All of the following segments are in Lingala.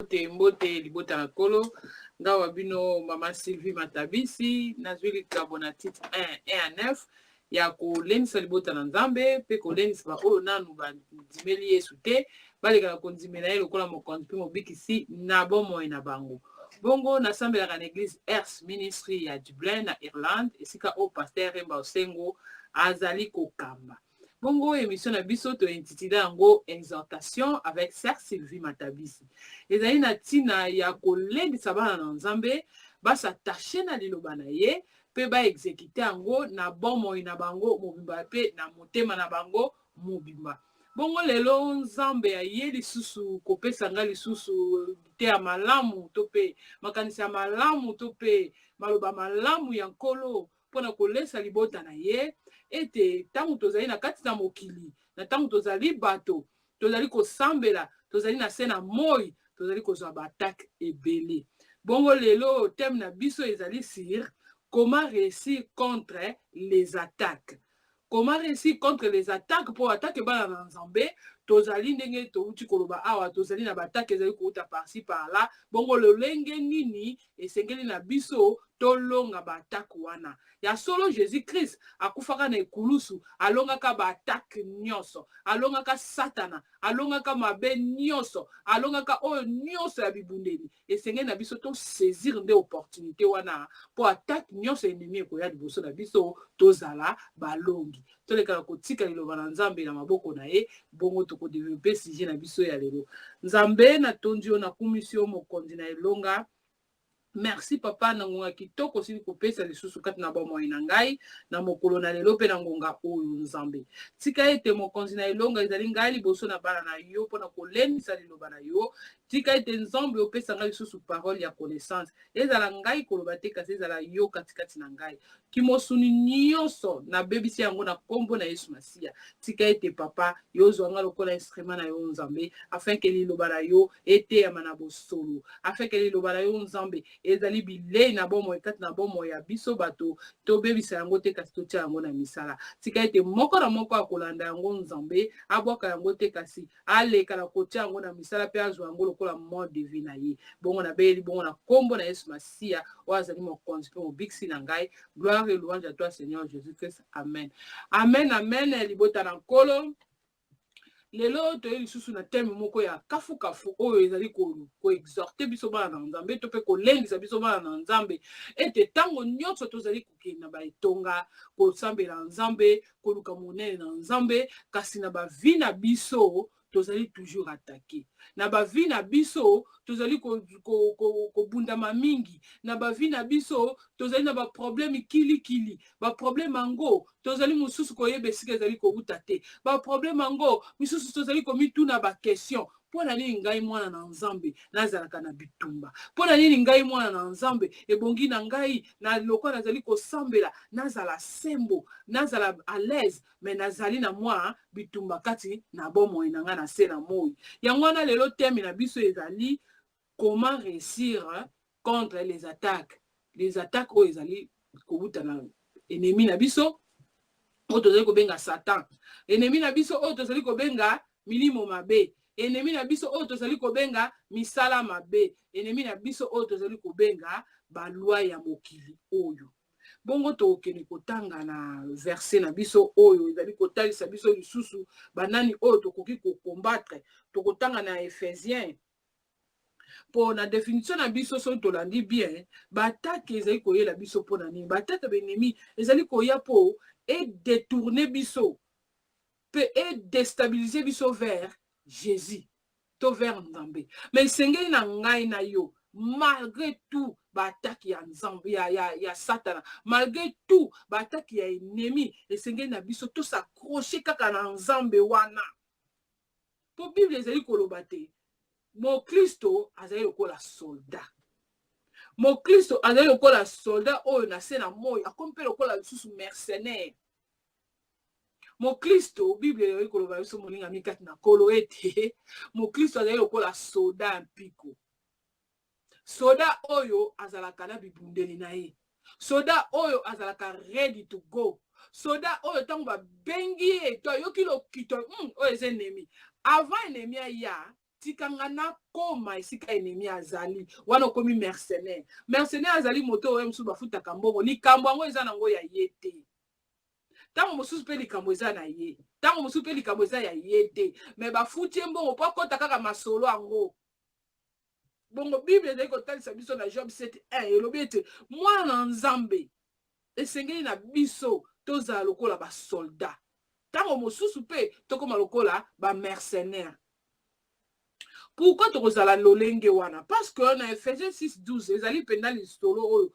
Mbote libota na kolo ngawa bino mama Sylvie Matabisi nazwili carbonatite 1 à 9 ya kolenisa libota na nzambe pe kolenisa ba oyo nanu bandimeli yesu te balekala kondimela ye lokola mokonzi mpe mobikisi na bomoi na bango bongo nasambelaka na église Ers Ministry ya Dublin na Irlande esika o paster Remba Osengo azali kokamba. Bongo émission na biso to intitulé yango exhortation avec sœur Sylvie Matabisi. Ezali na tina ya kolendisa bana na nzambe basatache na liloba na ye pe ba exécuter yango na bomoi na bango mobimba pe na motema na bango mobimba. Bongo lelo nzambe aye lisusu kopesa nga lisusu te ya malamu to pe makanisi ya malamu to pe maloba malamu ya nkolo mpona kolesa libota na ye ete tangu tozali na kati na mokili na tangu tozali bato tozali kosambela tozali na se na moi tozali kozwa baatake ebele. Bongo lelo thème na biso ezali sur comment réussir contre les attaques. Comment réussir contre les attaques pour attaquer bana na nzambe tozali ndenge touti koloba awa tozali na batake ezali kouta par-ci par-là bongo lolenge nini esengeli na biso tolonga batake wana ya solo Jésus Christ akufaka na ekulusu alongaka batake nyonso alongaka satana alongaka mabe nyonso alongaka oyo nyonso ya bibundeli esengeli na biso to saisir nde opportunité wana po attaque nyonso ennemi ekoya liboso na biso tozala balongi tolekala kotika liloba na nzambe na maboko na ye bongo tokodevelope sujet na biso ya lelo nzambe na tondi yo na kumisi yo mokonzi na elonga. Merci papa na ngonga kitoko sili kopesa lisusu kati na bomoi na ngai na mokolo na lelo pe na ngonga oyo nzambe tika ete mokonzi na elonga ezali ngai liboso na bana na yo mpona kolendisa liloba na yo tika ete nzambe opesa ngai lisusu parole ya connaissance ezala ngai koloba te kasi ezala yo katikati na ngai kimosuni nyonso nabebisi yango na kombo na Yesu Masiya tika ete papa yozwa nga lokola instrument na yo nzambe afin ke liloba na yo eteyama na bosolo afin ke liloba na yo nzambe ezali bilei na bomoi kati na bomoi ya biso bato tobebisa yango te kasi totia yango na misala tika ete moko na moko akolanda yango nzambe abwaka yango te kasi aleka na kotia yango na misala pe azwa yango lokola mode de vie na ye bongo na beli bongo na kombo na Yesu Masiya oyo azali mokonzi mpe mobikisi na ngai. Gloire et louange à toi Seigneur Jésus-Christ. Amen. Amen, amen. Libota na nkolo lelo toye lisusu na teme moko ya kafu kafu oyo ezali ko exhorter biso bana na nzambe to pe kolendisa biso bana na nzambe ete tango nyonso tozali kokenda ba etonga kosambela nzambe koluka monene na nzambe kasi na ba vie na biso tozali toujours attaqué na ba vie na biso tozali kobundama mingi na ba vie na biso tozali na ba problème kili ba problème ango tozali mususu koyeba esika ezali kobuta te ba problème ango misusu tozali komituna ba question pona nini ngai mwana na nzambe nazalaka na bitumba pona nini ngai mwana na nzambe ebongi na ngai na lokola nazali kosambela nazala sembo nazala à l'aise mais nazali na mwa bitumba kati na bomoi na nga na se na moi yango wana lelo teme na biso ezali comment réussir contre les attaques oyo ezali kobuta na ennemi na biso oyo tozali kobenga satan ennemi na biso oyo tozali kobenga milimo mabe ennemi na biso oyo tozali kobenga misala mabe ennemi na biso oyo tozali kobenga balwa ya mokili oyo bongo tokende kotanga na verset na biso oyo ezali kotalisa biso lisusu banani oyo tokoki kokombattre tokotanga na Ephésiens pour la définition na biso so tolandi bien batake ezali koyela biso pona nini batake benemi ezali koya po et détourner biso peut et déstabiliser biso vers Jésus to vers Nzambe mais sengeli na ngai na yo malgré tout batake ya nzambe ya satana malgré tout batake ya ennemi esengeli na biso to s'accrocher kaka na nzambe wana po Bible ezali koloba te mo Kristo azali lokola soldat mo Kristo azali lokola soldat oyo na se na moi akompe lokola lisusu mercenaire mo Kristo Bible ezali koloba biso moninga mikati na kolo ete mo Kristo azali lokola soldat mpiko soda oyo azalaka na bibundeli na ye soda oyo azalaka ready to go soda oyo tango babengi ye to yoki lokito oyo eza ennemi avant ennemi ya tikanga na koma esika ennemi azali wana okomi mercenaire. Mercenaire azali moto oyo mosusu bafutaka mbongo likambo yango eza nango ya ye te. Tango mosusu mpe likambo eza na ye, tango mosusu mpe likambo eza ya ye te, me bafuti ye mbongo mpo akota kaka masolo yango. Bongo Bible ezali kotalisa biso na Job 7:1 elobi ete mwana na Nzambe esengeli na biso tozala lokola basoldat. Tango mosusu mpe tokoma lokola ba mercenaire. Pourquoi tokozala lolenge wana? Parce que na Ephésiens 6:12 ezali penda lisolo oyo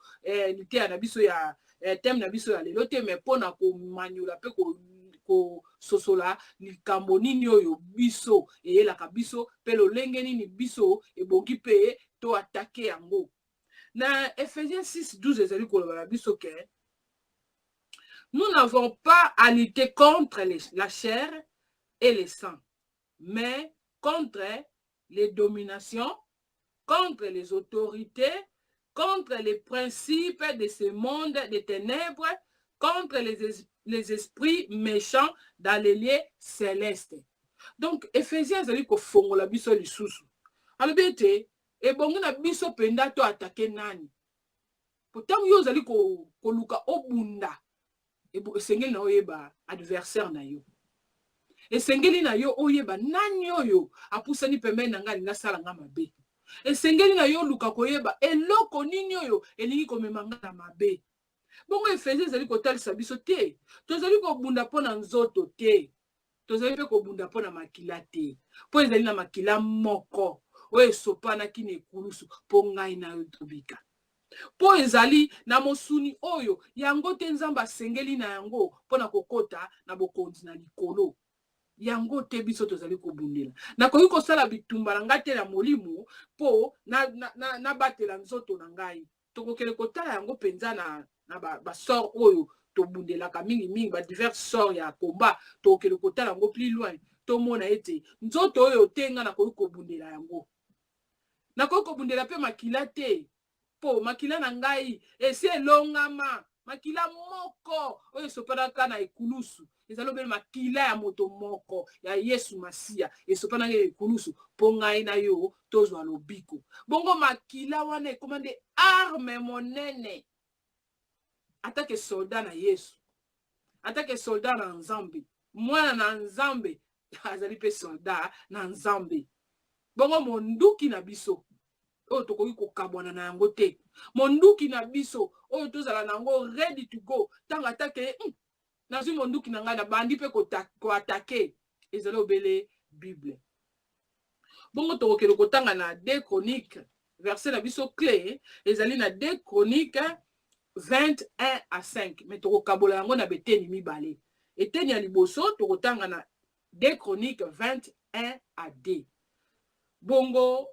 lite na biso ya thème na biso ya lelo te, mais pona ko maniola pe ko sosola likambo nini oyo biso eyelaka biso pe lolenge nini biso ebongi pe to attaquer yango. Na Ephésiens 6:12 ezali koloba na biso ke nous n'avons pas à lutter contre la chair et les sangs, mais contre les dominations, contre les autorités, contre les principes de ce monde des ténèbres, contre les esprits méchants dans les lieux célestes. Donc, Ephésiens ezali kofongola biso lisusu. Alobi ete ebongi na biso penda to attaquer nani. Pourtant yo ezali koluka obunda. Esengeli na oyeba adversaire na yo. Esengeli na yo oyeba nani oyo apusani pembeni na ngai ngasala nga mabe. Esengeli na yo luka koyeba eloko nini oyo elingi komema nga na mabe. Bongo Ephésiens ezali kotalisa biso te. Tozali kobunda pona nzoto te. Tozali pe kobunda pona makila te. Po ezali na makila moko oyo esopanaki na ekulusu po ngai na yo tobika. Po ezali na mosuni oyo yango te Nzambe asengeli na yango pona kokota na bokonzi na likolo. Yango te biso tozali kobundela. Nakoki kosala bitumba na ngai te na molimo po na batela nzoto na ngai. Tokokele kotala yango penza na ba sort oyo tobundelaka mingi ba divers sort ya combat tokokele kotala yango plus loin tomona ete nzoto oyo tenga nakoki kobundela yango. Nakoki kobundela pe makila te. Po makila na ngai esi elongama makila moko oyo sopanaka na ekulusu ezalo bele makila ya moto moko ya Yesu Masia esopanaka ekulusu po ngai na yo tozwa lobiko. Bongo makila wana ekomande arme monene atake soldat na Yesu, atake soldat na Nzambe, mwana na Nzambe azali pe soldat na Nzambe. Bongo monduki na biso oyo tokoki kokabwana na yango te. Monduki na biso oyo tozala nango ready to go. Tanga atake nazwi monduki na ngai na bandi pe ko attaquer ezali obele Bible. Bongo tokokele kotanga na 2 Chroniques verset na biso clé ezali na 2 Chroniques 21-5 mais tokokabola yango na beteni mibale. Eteni ya liboso tokotanga na 2 Chroniques 21-2. Bongo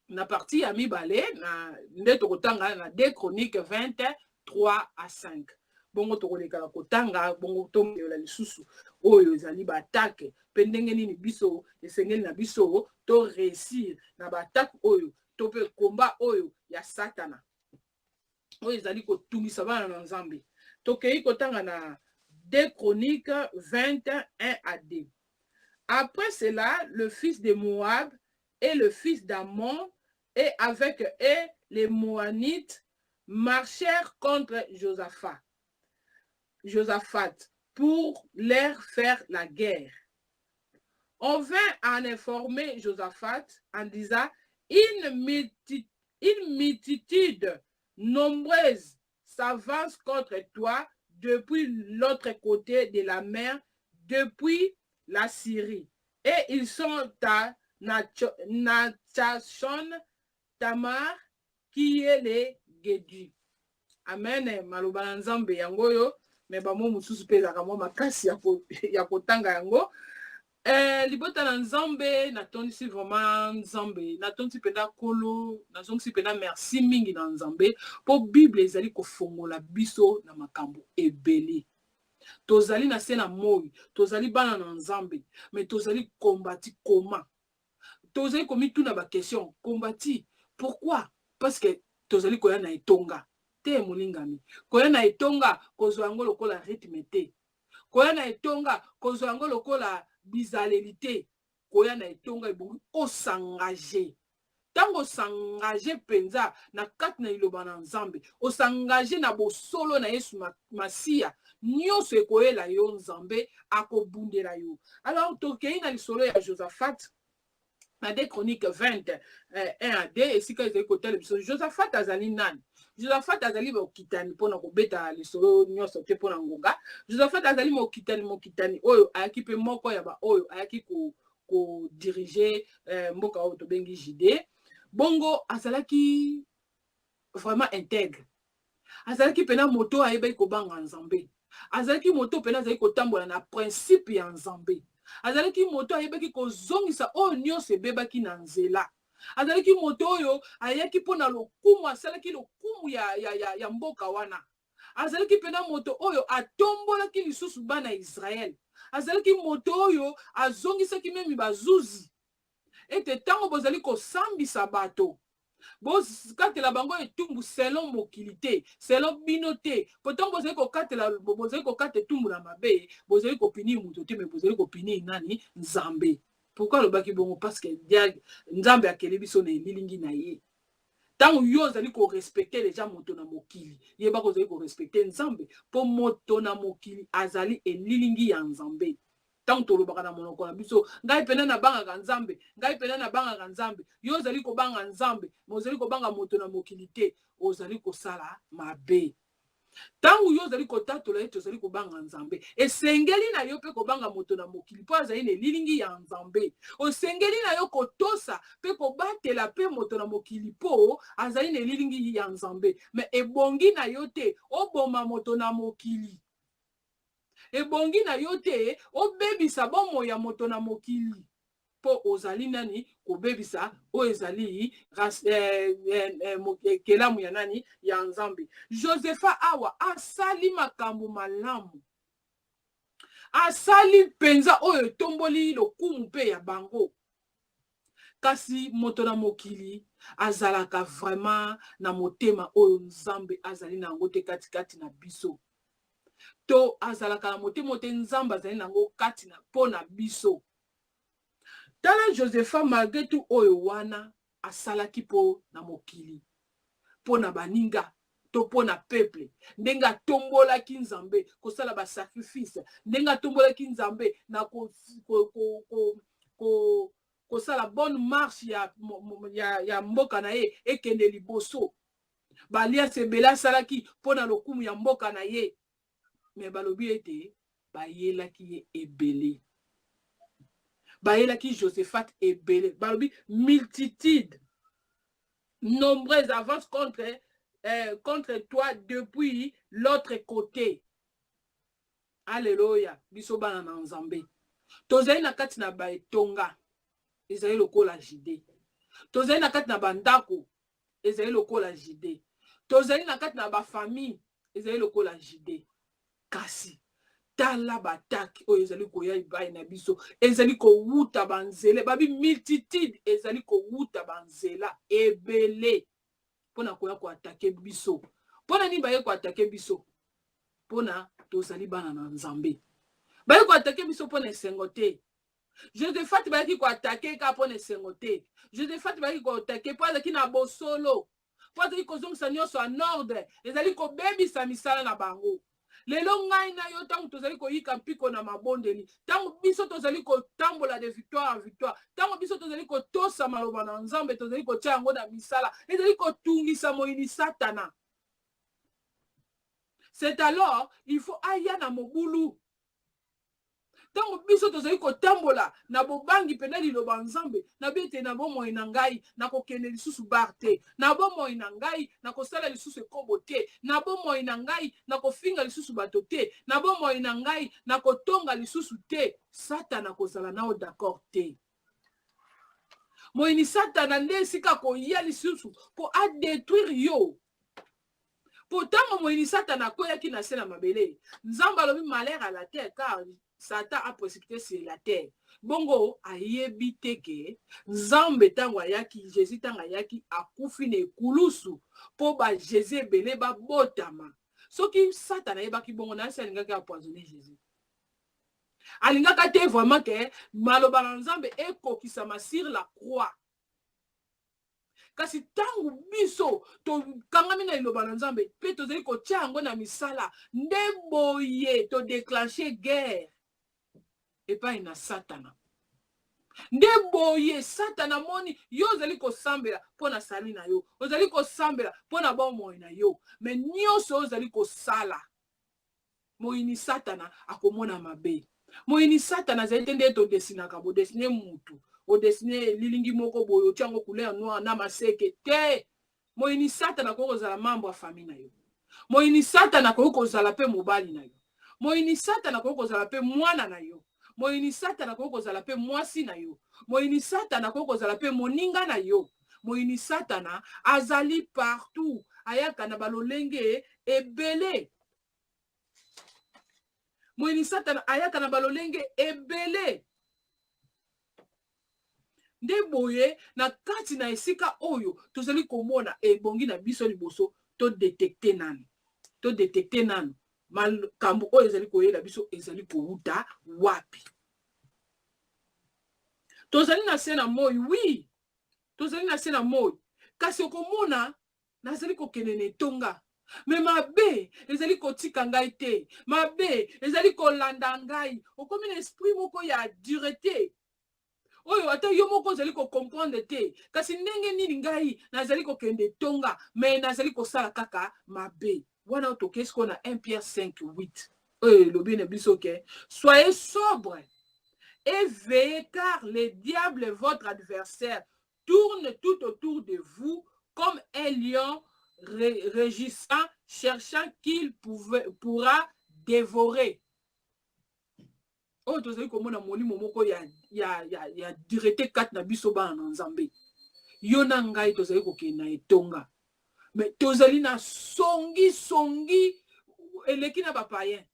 na partie ya mibale na nde tokotanga na 2 Chroniques 23-5. Bongo tokoleka kotanga bongo tomola lisusu oyo ezali ba attaque pe ndenge nini biso esengeli na biso to réussir na ba attaque oyo to pe combat oyo ya Satana oyo ezali kotungisa bana na Nzambe. Tokei kotanga na 2 Chroniques 21-2. Après cela, le fils de Moab et le fils d'Ammon et avec eux les Moanites marchèrent contre Josaphat pour leur faire la guerre. On vint en informer Josaphat en disant une multitude nombreuse s'avance contre toi depuis l'autre côté de la mer, depuis la Syrie. Et ils sont à Natsashon Tamar qui est le Gedi. Amen. Maloba Nzambe yango yo me ba mo mususu pe za kamo makasi ya kotanga yango. Libota na Nzambe natondisi vraiment Nzambe natondisi penda kolo nazongisi penda merci mingi na Nzambe po Bible ezali kofongola biso na makambo ebele. Tozali na sena moi, tozali bana na Nzambe, mais tozali kombati comment? Tozali komituna ba question, kombati. Pourquoi? Parce que tozali koya na etonga. Te mulingami. Koya na etonga kozwa yango lokola rythme te. Koya na etonga kozwa yango lokola bizalelité. koya na etonga ebongi osangaje. Tango s'engager penza na kati na iloba na nzambe, osangager na bosolo na Yesu Masia, nyonso ekoyela yo nzambe akobundela yo. Alors tokei na lisolo ya Josaphat na 2 Chroniques 20 1 à 2 esika ezali kotala biso Josaphat azali nani? Josaphat azali mokitani mpona kobeta lisolo nyonso te mpona ngonga. Josaphat azali mokitani oyo ayaki pe moko ya ba oyo ayaki ko diriger mboka oyo tobengi Jide. Bongo azalaki vraiment intègre. Azalaki pena moto ayebaki kobanga nzambe. Azalaki moto pena azalaki kotambola na principe ya nzambe. Azalaki moto ayebaki kozongisa oyo nyonso ebebaki na nzela. Azalaki moto oyo ayaki pona lokumu, asalaki lokumu ya mboka wana. Azalaki pena moto oyo atombolaki lisusu bana Israël. Azalaki moto oyo azongisaki memi bazuzi. Ete tango bozali kosambisa bato, bokatela bango etumbu selon mokili te, selon bino te. Pourtant bozali kokata etumbu na mabe, bozali kopini muto te, mais bozali kopini nani? Nzambe. Pourquoi lobaki bongo? Parce que nzambe akeli biso na elilingi na ye. Tango yo ozali ko respecter les gens moto na mokili, yeba ko ozali ko respecter nzambe, po moto na mokili azali elilingi ya nzambe. Tango tolobaka na monoko na biso, ngai pena na banga nzambe, ngai pena na banga nzambe, yo ozali ko banga nzambe, mo ozali ko banga moto na mokili te, ozali ko sala mabe. Tango yo ozali kotatola ete ozali kobanga nzambe, esengeli na yo pe kobanga moto na mokili po azali na lilingi ya nzambe. Osengeli na yo kotosa pe kobatela pe moto na mokili po azali na lilingi ya nzambe. Mais ebongi na yo te oboma moto na mokili. Ebongi na yo te obebisa bomo ya moto na mokili. Po ozali nani kobebisa o ezali kelamu ya nani ya nzambe. Josepha awa asali makambo malamu, asali penza oyo tomboli lokumu pe ya bango. Kasi moto na mokili azalaka vraiment na motema oyo nzambe azali na yango te kati na biso. To azalaka na motema te nzambe azali na yango kati na pona biso. Tala Josepha malgré tout oyo wana asalaki po na mokili, po na baninga, to po na peuple. Ndenga tombolaki nzambe kosala ba sacrifice, ndenga tombolaki nzambe na kosala bonne marche ya mboka na ye ekende liboso. Balia sebela salaki po na lokumu ya mboka na ye. Mais balobi ete bayelaki ye ebele. Bayelaki Josaphat ebele. Balobi multitude nombreuse avance contre toi depuis l'autre côté. Alléluia. Biso bana na nzambe. Tozali na kati na baetonga. Ezali lokola Jide. Tozali na kati na bandako. Ezali lokola Jide. Tozali na kati na ba famille. Ezali lokola Jide. Kasi tala bataki oyo ezali koya ibai na biso, ezali kowuta banzele, babi multitude ezali kowuta banzela ebele pona koya ko atake biso. Pona ni baye ko atake biso? Pona tozali bana na nzambe. Baye ko atake biso pona esengo te. Josaphat baye ko atake ka pona esengo te. Josaphat baye ko atake po azaki na bosolo, po azali kozongisa nyonso en ordre, ezali kobebisa misala na bango. Lelo ngai na yo tango tozali koyika mpiko na mabondeli, tango biso tozali kotambola de victoire en victoire, tango biso tozali kotosa maloba na nzambe, tozali kotia yango na misala, ezali kotungisa moyini satana. C'est alors il faut aya na mobulu. Tango biso tozali kotambola na bobangi pena liloba nzambe, na bete na bomoi na ngai na kokende lisusu barte, na bomoi na ngai na kosala lisusu ekobo te, na bomoi na ngai na kofinga lisusu bato te, na bomoi na ngai na kotonga lisusu te, satana kozala nao d'accord te. Moini satana nde esika koya lisusu po a détruire yo. Pourtant moini satana koyaki na se na mabele. Nzamba lobi malheur à la terre car Satan a précipité sur la terre. Bongo ayebi teke nzambe tango ayaki Jésus tango ayaki akufi ne kulusu po ba Jésus ebele ba botama. Soki Satan ayebaki bongo na se alingaki empoisonner Jésus. alingaka te vraiment ke maloba na nzambe ekokisama sur la croix. Kasi tangu biso to kangami na iloba na nzambe pe tozali kotia yango na misala nde boye to déclencher guerre epai na satana. Nde boye satana moni yo ozali kosambela mpona sali na yo, ozali kosambela mpona bomoi na yo, me nyonso ozali kosala moyini satana akomona mabe. Moyini satana azali te nde todesinaka bodesine mutu odesine lilingi moko boye otiango couleur noire na maseke te. Moyini satana koki kozala mambo ya famille na yo, moyini satana koki kozala pe mobali na yo, moyini satana koki kozala pe mwana na yo, moyini satana koki kozala pe mwasi na yo, moyini satana koki kozala pe moninga na yo. Moyini satana azali partout, ayaka na balolenge ebele. Moyini satana ayaka na balolenge ebele. Nde boye na kati na esika oyo tozali komona ebongi na biso liboso to détecter nanu. To détecter nanu. Makambo oyo ezali koyela biso ezali kouta wapi. Tozali na se na moi, oui. Tozali na se na moi. Kasi okomona nazali kokende tonga. Me mabe ezali kotika ngai te. Mabe ezali kolanda ngai. Okomi na esprit moko ya dureté. Oyo ata yo moko ezali ko comprendre te. Kasi ndenge nini ngai nazali kokende tonga, me nazali kosala kaka mabe. Wana otokesko qu'on a 1 Pierre 5:8. Lobi na biso ke soyez sobre et veillez, car le diable, votre adversaire, tourne tout autour de vous comme un lion rugissant, cherchant qu'il pourra dévorer. Oh, tozali komona molimo moko ya direte kat na biso bana na nzambe. Yo na ngai tozali kokena etonga. Mais tozali na songi eleki na bapayen.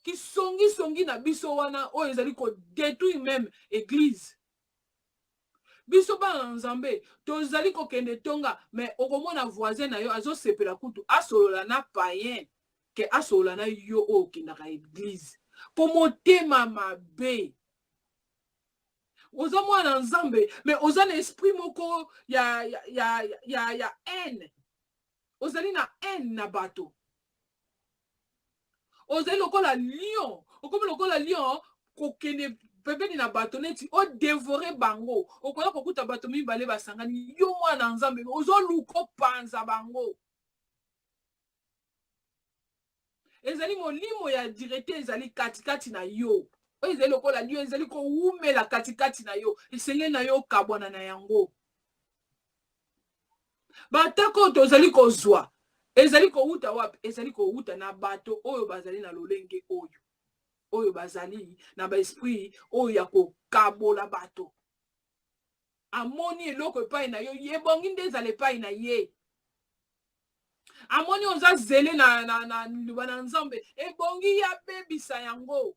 Ki songi na biso wana o ezali ko détruire même église. Biso bana na nzambe tozali kokende tonga, mais okomona voisin na yo azo sepela kutu asolola na payen ke asolola na yo o kendaka église. Po motema mabe. Oza mwana nzambe, mais oza na esprit moko ya haine. Ozali na haine na bato. Ozali lokola lion. Okomi lokola lion kokene pembeni na bato neti o dévorer bango. Okoya kokuta bato mibale basangani yo mwana nzambe ozo luko panza bango. Ezali molimo ya direte ezali katikati na yo. O ezali lokola lion ezali ko umela katikati na yo. Esenge na yo kabwana na yango. Batako tozali kozwa. Ezali ko uta wapi? Ezali ko uta na bato oyo bazali na lolenge oyo. Oyo bazali na ba esprit oyo ya ko kabola bato. Amoni eloko epai na yo yebongi nde ezali epai na ye. Amoni oza zele na nzambe ebongi ya bebisa yango.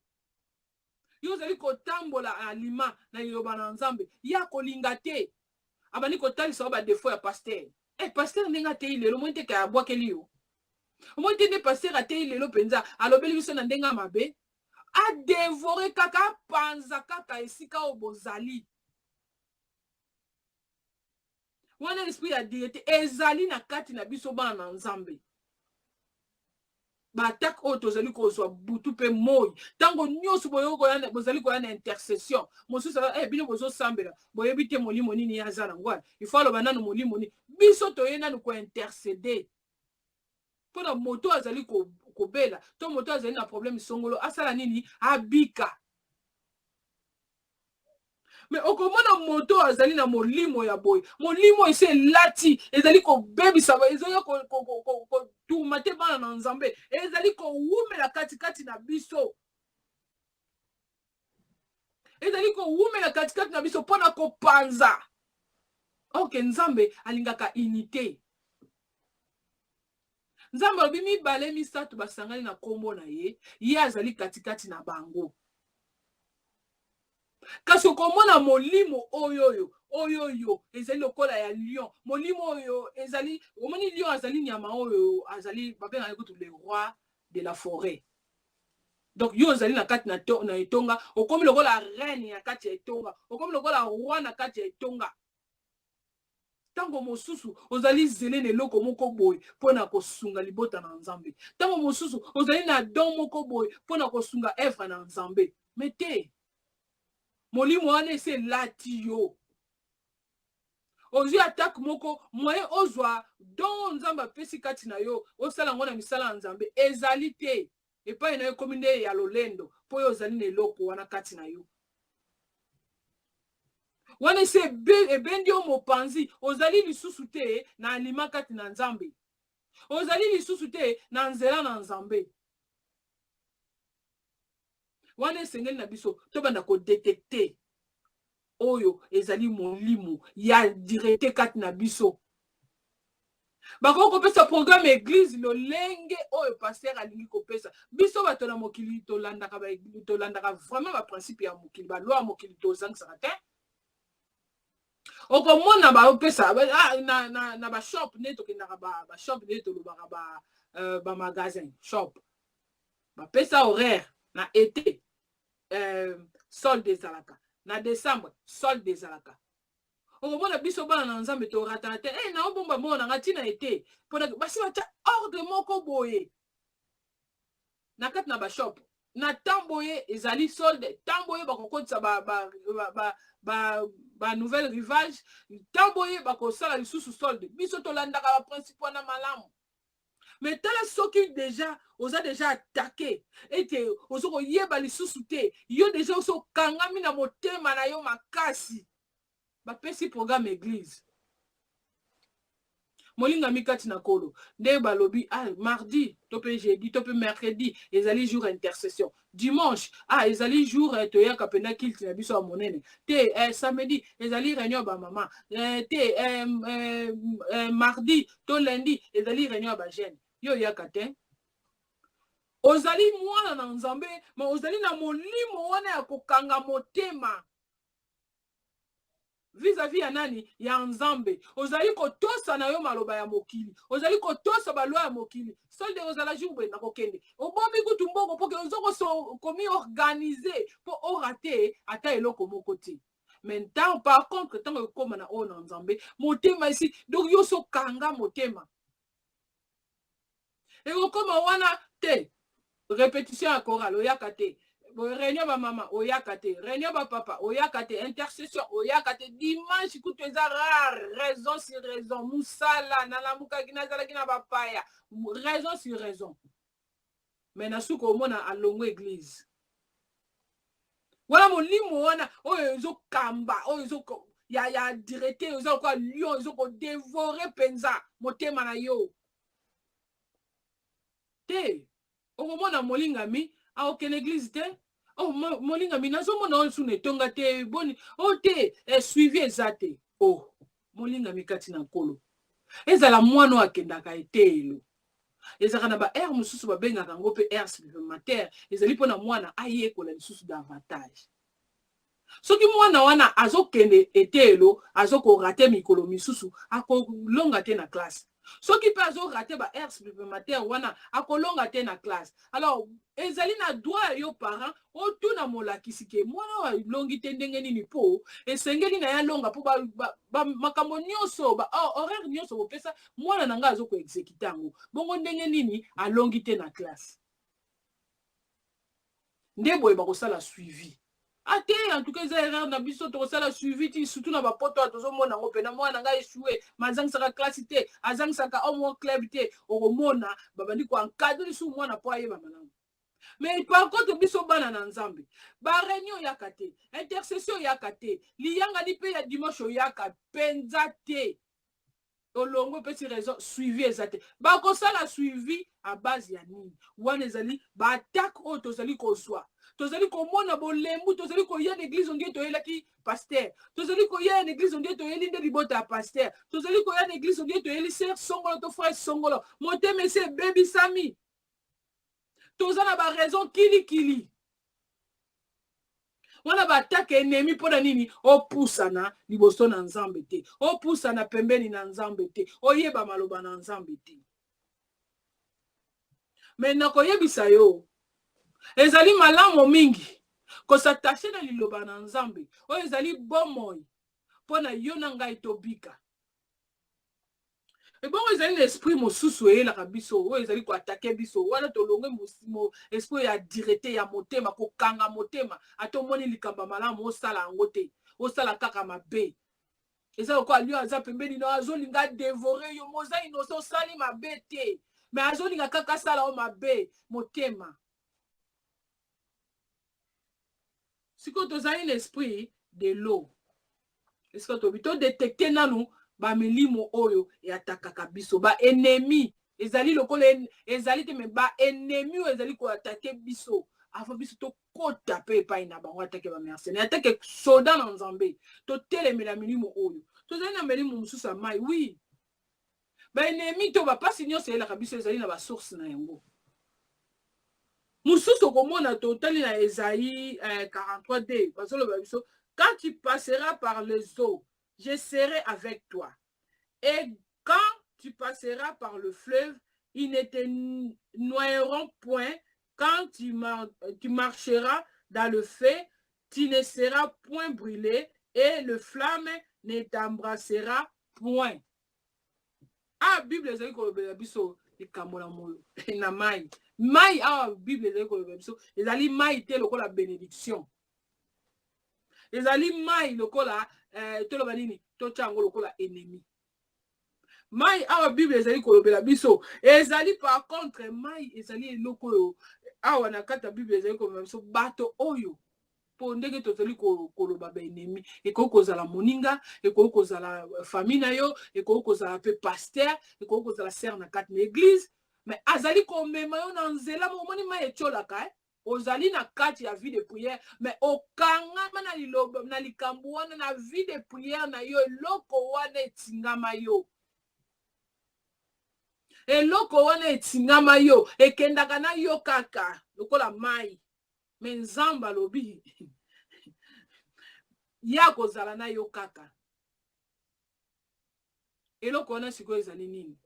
Yo zali kotambola alima na yoba na nzambe ya kolinga te. Abani kotalisa ba défaut ya pasteur. Pasteur ndenga te ilelo mo nteka ya bwakeli yo. Mo ntende pasteur ate ilelo penza alobeli biso na ndenga mabe. A dévorer kaka panza kaka esika obozali. Wana l'esprit ya diete ezali na kati na biso bana na nzambe. Batak o tozali kozwa butu pe moi. Tango nyoso boyoko yana bozali ko yana intercession. Mosu sala bino bozo sambela. Boyebi te molimo nini ya zana ngwa. Il faut aloba nanu molimo ni. Biso to yena nu ko intercéder. Pona moto azali ko bela. To moto azali na problème songolo asala nini abika. Mais okomona moto azali na molimo ya boy. Molimo ese lati ezali ko bebisa ba ezali ko tumate bana na nzambe. Ezali ko umela katikati na biso. Ezali ko umela katikati na biso pona ko panza. Ok, nzambe alingaka unité. Nzambe obi mibale misatu basangani na kombo na ye, ye azali katikati na bango. Kasi okomona molimo oyo ezali lokola ya lion. Molimo oyo ezali omoni lion azali nyama oyo azali babenga kutu le roi de la forêt. Donc yo ozali na kati na etonga okomi lokola reine ya kati ya etonga okomi lokola roi na kati ya etonga tango mosusu ozali zele na eloko moko boye mpona kosunga libota na Nzambe tango mosusu ozali na don moko boye mpona kosunga evre na Nzambe me te molimo wana ese elati yo ozwi atake moko moye ozwa don Nzambe apesi kati na yo osala ngo na misala ya Nzambe ezali te epai na yo ekomi nde ya lolendo mpo yo ozali na eloko wana kati na yo wana ese ebendi yo mopanzi ozali lisusu te na alima kati na Nzambe ozali lisusu te na nzela na Nzambe wana esengeli na biso tobanda kodetekte oyo ezali molimo ya direte kati na biso bako kopesa programme église lolenge oyo pasteur alingi kopesa biso bato na mokili tolandaka vraiment ba principe ya mokili ba loi ya mokili tozangisaka te okomona baopesa na ba shop nde tokendaka ba shop nde tolobaka ba magasin shop bapesa horaire na été solde ezalaka na décembre solde ezalaka okomona biso bana na Nzambe toratana te na obomba mona nga tina ete pona basi bata ordre moko boye na kati na ba shop na tamboye ezali solde tamboye bakokotisa ba nouvelle rivage tamboye bakosala lisusu solde biso tolandaka ba principe wana malamu mais tala soki déjà oza déjà attaqué ete ozoko yeba lisusu te yo déjà oso kangami na motema na yo makasi bapesi programme église molinga mikati na kolo nde balobi mardi to pe jeudi to pe mercredi ezali jour intercession dimanche ezali jour toyaka pena kilte na biso ya monene te samedi ezali réunion ba mama te mardi to lundi ezali réunion ba jeune yo yaka te ozali mwana na Nzambe ma ozali na molimo wana ya kokanga motema vis-à-vis ya nani ya Nzambe ozali kotosa na yo maloba ya mokili ozali kotosa balwa ya mokili solde ozala jour na kokende obomi kutu mbongo poke ozoko komi organiser po orate ata eloko moko te maintenant par contre tango ekoma na ona Nzambe motema ici donc yo so kanga motema ekokoma wana te répétition ya chorale oyaka te réunion ba mama oyaka te réunion ba papa oyaka te intercession oyaka te dimanche kutu eza rare raison sur raison musala na lamukaki nazalaki na bapaya raison sur raison mais na suka omona alongo église wala molimo wana oyo ezokamba oyo ezoko ya direte ezoko lion ezoko dévorer penza motema na yo te okomona molingami aokende église te molingami nazomona oyo suna etonga te boni te suivi eza te molingami kati na nkolo ezala mwana oyo akendaka etelo ezalaka na ba aire mosusu babengaka yango mpe aire supplémentaire ezali mpona mwana ayekola lisusu davantage soki mwana wana azokende etelo azokorate mikolo misusu akolonga te na classe soki mpe azorate ba aire supplémentaire wana akolonga te na classe alors ezali na droit yo parent otuna molakisi ke mwana wa longi te ndenge nini po esengeli na ya longa po makambo nyonso horaire nyonso bopesa mwana na nga azoko exécuter yango bongo ndenge nini alongi te na classe nde boye bakosala suivi ate en tout cas eza erreur na biso tokosala suivi ti surtout na bapoto oyo tozomona yango mpe na mwana ngai echue mazangisaka classe te azangisaka au moins club te okomona babandi koencadre lisusu mwana mpo ayeba malamu mais par contre biso bana na Nzambe baréunion oyaka te intercession oyaka te liyangani mpe ya dimanche oyaka mpenza te olongo epesi raison suivi eza te bakosala suivi à base ya nini wana ezali baatake oyo tozali kozwa tozali komona bolembu tozali koya na église ondie toyelaki pasteur tozali koya na église ondie toyeli nde libota ya pasteur tozali koya na église ondie toyeli ser songolo to frère songolo motema esi ebebisami toza na baraison kilikili wana batake enemi mpona nini opusana liboso na Nzambe te opusana pembeni na Nzambe te oyeba maloba na Nzambe te mais nakoyebisa yo ezali malamu mingi kosatache na liloba na Nzambe oyo ezali bomoi mpona yo na ngai tobika. Ebongo ezali na esprit mosusu eyelaka biso oyo ezali koatake biso wana tolonge esprit ya direte ya motema kokanga motema atomoni likambo malamu osala yango te osala kaka mabe. Eza lokola lion aza pembeni na azolinga devore yo moza inose osali mabe te me azolinga kaka sala o mabe motema. Sikoyo tozali na esprit de l'eau. Est-ce que to détecter nanu ba milimo oyo yatakaka biso ba ennemi ezali lokola ezali te me ba ennemi oyo ezali ko attaquer biso avant biso to kota pe pa ina bango attaquer ba mercenaires attaquer soda na Nzambe to telemela milimo oyo tozali na milimo mususa mai oui ba ennemi to ba pasi nyonso elaka biso ezali na ba source na yango mususu komona to tali na Esaïe 43d bazolo ba biso quand tu passeras par les eaux, je serai avec toi. Et quand tu passeras par le fleuve, ils ne te noieront point. Quand tu marcheras dans le feu, tu ne seras point brûlé et le flamme ne t'embrassera point. Ah, Bible ezali kolobela biso likambo molo na mai. Mai ah Bible ezali kolobela biso ezali mai te lokola bénédiction. Ezali mai lokola toloba nini tochango lokola ennemi. Mai awa Bible ezali kolobela biso ezali par contre mai ezali eloko awa na kata Bible ezali kolobela biso bato oyo po ndenge tozali koloba ba ennemi eko kozala moninga eko kozala famille na yo eko kozala pe pasteur eko kozala sœur na kati na église mais azali komema yo na nzela momoni mai echolaka ozali na kati ya vie de prière mais okangama na liloba na likambo wana na vie de prière na yo eloko wana etingama yo eloko wana etingama yo ekendaka na yo kaka lokola mai me Nzambe alobi ya kozala na yo kaka eloko wana sikoyo ezali nini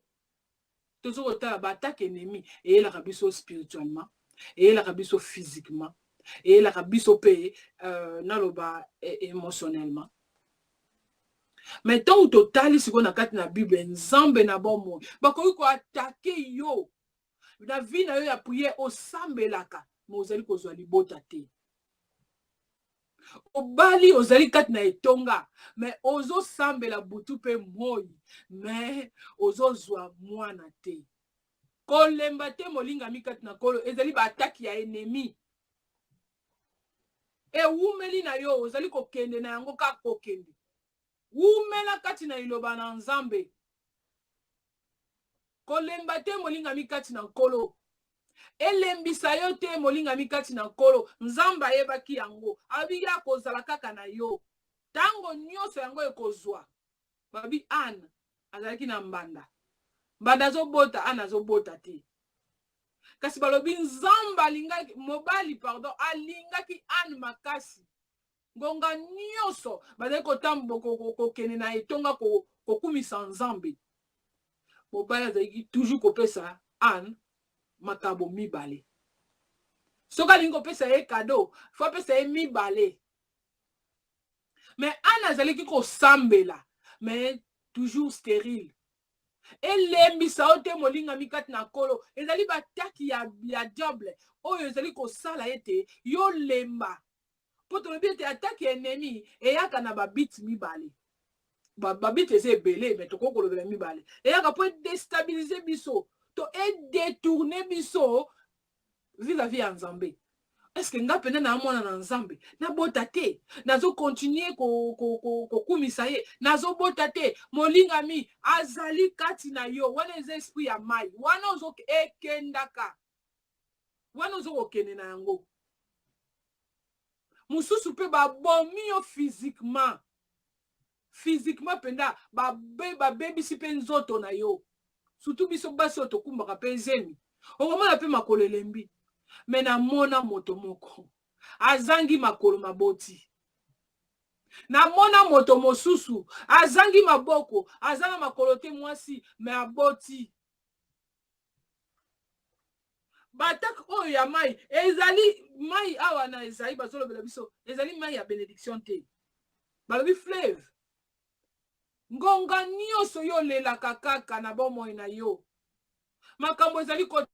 tozokotala batake ennemi eyelaka biso spirituellement eyelaka biso physiquement eyelaka biso pe naloba émotionnellement mais tant totali sikoyo na kati na Bible Nzambe na bomoi bakoki koatake yo na vie na yo ya prière osambelaka mais ozali kozwa libota te obali ozali kati na etonga mais ozosambela butu pe moi mais ozozwa mwana te kolemba te molingami kati na kolo ezali baataki ya ennemi ewumeli na yo ozali kokende na yango kaka kokende wumela kati na iloba na Nzambe kolemba te molingami kati na nkolo elembisa yo te molingami kati na nkolo Nzambe ayebaki yango abiya kozala kaka na yo tango nyonso yango ekozwa babi Anne azalaki na mbanda azobota Anne azobota te kasi balobi Nzambe alingaki mobali pardon alingaki Anne makasi ngonga nyonso bazali kokende na etonga kokumisa Nzambe mobali azalaki toujours kopesa Anne makabo mibale soki alingi kopesa ye kado fo apesa ye mibale mais Anne azalaki kosambela mais toujours stérile elembisa yo te molingami kati na nkolo ezali bataki ya diable oyo ezali kosala ete yo lemba po tolobi ete ataki ya ennemi eyaka na babiti mibale babiti eza ebele mais tokoki kolobela mibale eyaka po edestabilize biso to edetourne biso vis-à-vis ya Nzambe. Est-ce que nga pene na mwana na Nzambe nabota te nazo continuer kokumisa ye nazo bota te molingami azali kati na yo wana eza esprit ya mai wana ozo ekendaka wana ozo kokende na yango mususu pe babomi yo physiquement penda babebisi pe nzoto na yo surtout biso basi oyo tokumbaka pe zemi okomona pe makolo elembi me namona moto moko azangi makolo maboti namona moto mosusu azangi maboko azana makolo te mwasi me aboti Batak oyo ya mai ezali mai awa na ezali bazolobela biso ezali mai ya bénédiction te balobi fleuve ngonga nyonso yo lelaka kaka na bomoi na yo makambo ezali ko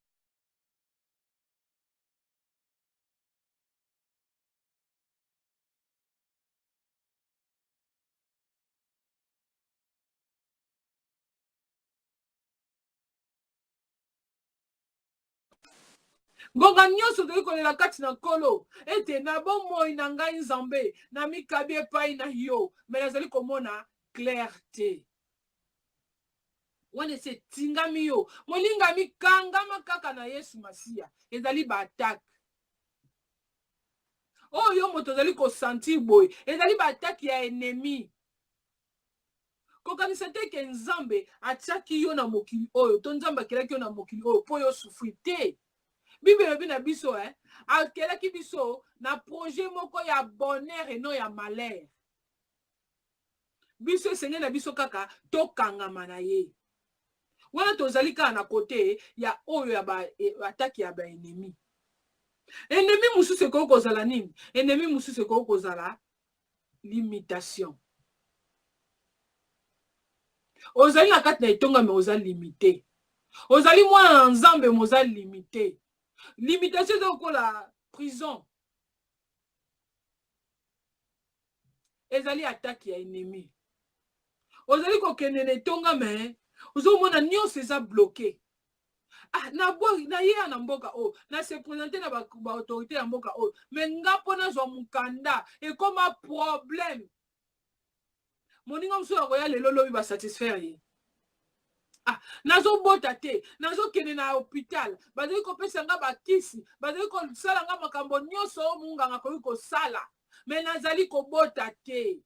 ngonga nyonso toyi kolela kati na nkolo ete na bomoi na ngai nzambe na mikabi epai na yo me nazali komona clair te wana ese etingami yo molingami kangama kaka na yesu masiya ezali baatake oyo moto ozali kosentir boye ezali baatake ya enemi kokanisa te ke nzambe atiaki yo na mokili oyo to nzambe akelaki yo na mokili oyo mpo yo sufri te bible elobi na biso akelaki biso na projet moko ya bonheur eno ya malheur biso esengeli na biso kaka tokangama na ye wana tozali kaka na kote ya oyo ya baatake ya baenemi ennemi mosusu ekoki kozala nini ennemi mosusu ekoki kozala limitation ozali na kati na etonga me oza limité ozali mwana na nzambe me oza limité limitation eza lokola prison ezali atake ya ennemi ozali kokende na etonga me ozomona nyonso eza bloqué na ye na mboka oyo na se présente na baautorité ya mboka oyo me nga mpo nazwa mokanda ekoma problème moninga mosusu akoya lelo lobi basatisfaire ye nazobota te nazokende na hôpital bazali kopesa nga bakisi bazali kosala nga makambo nyonso oyo munganga akoki kosala me nazali kobota te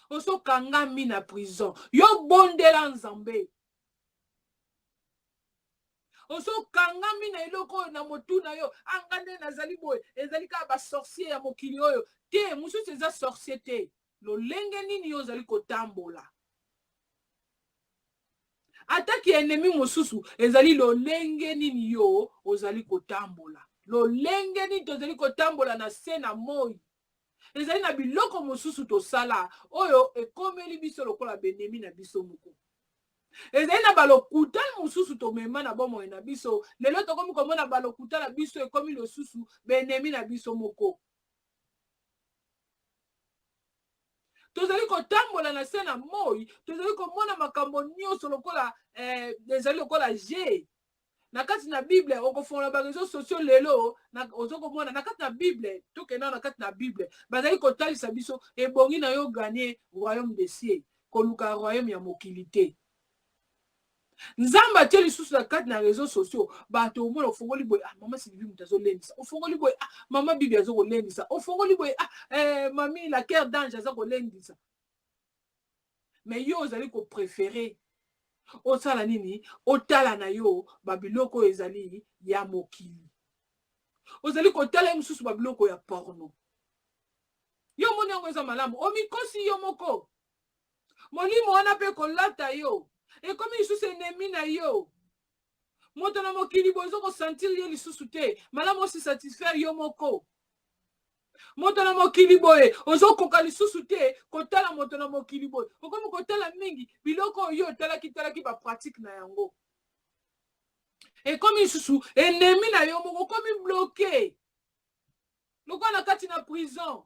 osokangami na prison yo bondela nzambe osokangami na eloko oyo na motu na yo anga nde nazali boye ezali kaka basorcier ya mokili oyo te mosusu eza sorcier te lolenge nini yo ozali kotambola ataki ya ennemi mosusu ezali lolenge nini yo ozali kotambola lolenge nini tozali kotambola na se na moi ezali na biloko mosusu tosala oyo ekomeli biso lokola benemi na biso moko ezali na balokutala mosusu tomema na bomoi na biso lelo tokomi komona balokutala biso ekomi lisusu benemi na biso moko tozali kotambola na se na moi tozali komona makambo nyonso lokola ezali lokola je na kati na bible okofongola bareseau sociaux lelo ozokomona na kati na bible tokenda na kati na bible bazali kotalisa biso ebongi na yo gagner royaume de cieux koluka royaume ya mokili te nzambe atie lisusu na kati na réseaux sociaux bato omona ofongoli boye mama Sylvie moto azolendisa ofongoli boye mama bibi aza kolendisa ofongoli boye mami la cœur d'ange aza kolendisa mais yo ozali kopréféré osala nini otala na yo babiloko oyo ezali ya mokili ozali kotala mosusu babiloko ya porno yo moni yango eza malamu omikosi yo moko molimo wana mpe kolata yo ekomi lisusu enemi na yo moto na mokili boye ozokosentir ye lisusu te malamu osi satisfaire yo moko moto na mokili boye ozokoka lisusu te kotala moto na mokili boye okomi kotala mingi biloko oyo otalaki bapratique na yango ekomi lisusu enemi na yo moko okomi bloqué lokola na kati na prison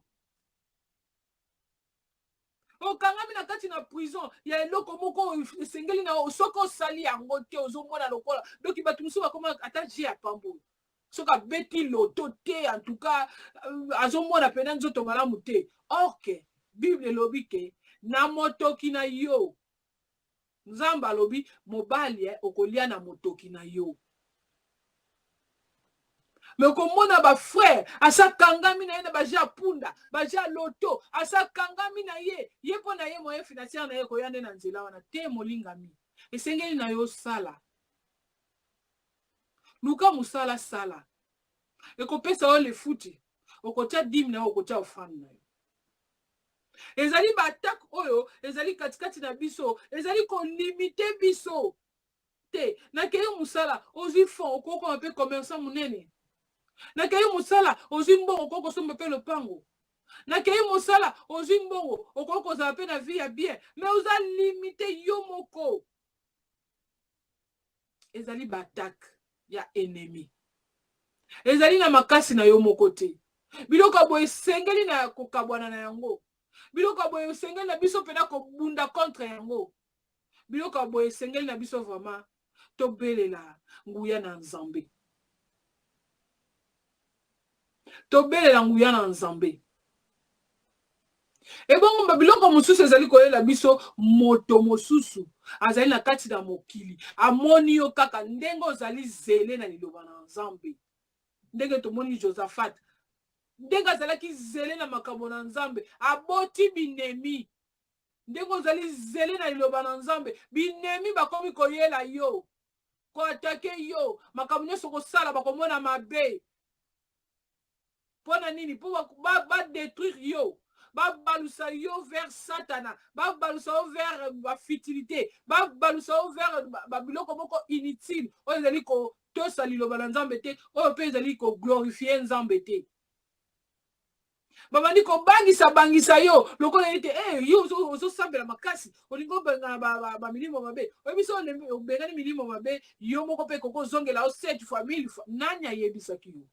okangami na kati na prison ya eloko moko esengeli na soki osali yango te ozomona lokola doki bato mosusu bakoma ata je ya pambo soki abeti loto te en tout cas azomona pena nzoto malamu te orke bible elobi ke na motoki na yo nzambe alobi mobali okolia na motoki na yo me komona bafrère asakangami na ye na baje ya punda baje ya loto asakangami na ye ye mpo na ye moyen financière na ye koya nde na nzela wana te molingami esengeli na yo sala luka mosala sala ekopesa yo lefuti okotia dime na yo okotia ofrande na yo ezali baatake oyo ezali katikati na biso ezali kolimite biso te nakei musala ozwi fond okokoma mpe commerçant monene nakei musala ozwi mbongo okokosomba mpe lopango nakei mosala ozwi mbongo okokozala mpe na vie ya bien mais oza limite yo moko ezali batake ya ennemi ezali na makasi na yo moko te biloko ya boye esengeli na kokabwana na yango biloko ya boye esengeli na biso mpena kobunda contre yango biloko ya boye esengeli na biso vraiment tobelela nguya na nzambe tobelela nguya na nzambe ebongo biloko mosusu ezali koyela biso moto mosusu azali na kati na mokili amoni yo kaka ndenge ozali zele na liloba na nzambe ndenge tomoni Josaphat ndenge azalaki zele na makambo na nzambe aboti binemi ndenge ozali zele na liloba na nzambe binemi bakomi koyela yo koatake yo makambo nyonso kosala bakomona mabe mpona nini mpo badétruire yo babalusa yo vers satana babalusa yo vers bafutilité babalusa yo vers babiloko moko inutile oyo ezali kotosa liloba na nzambe te oyo mpe ezali koglorifie nzambe te babandi kobangisa yo lokola ete yo ozosambela makasi olingi obengana bamilimo mabe oyebi so obengani milimo mabe yo moko mpe kokozongela yo 7 fois 1000 fois nani ayebisaki yo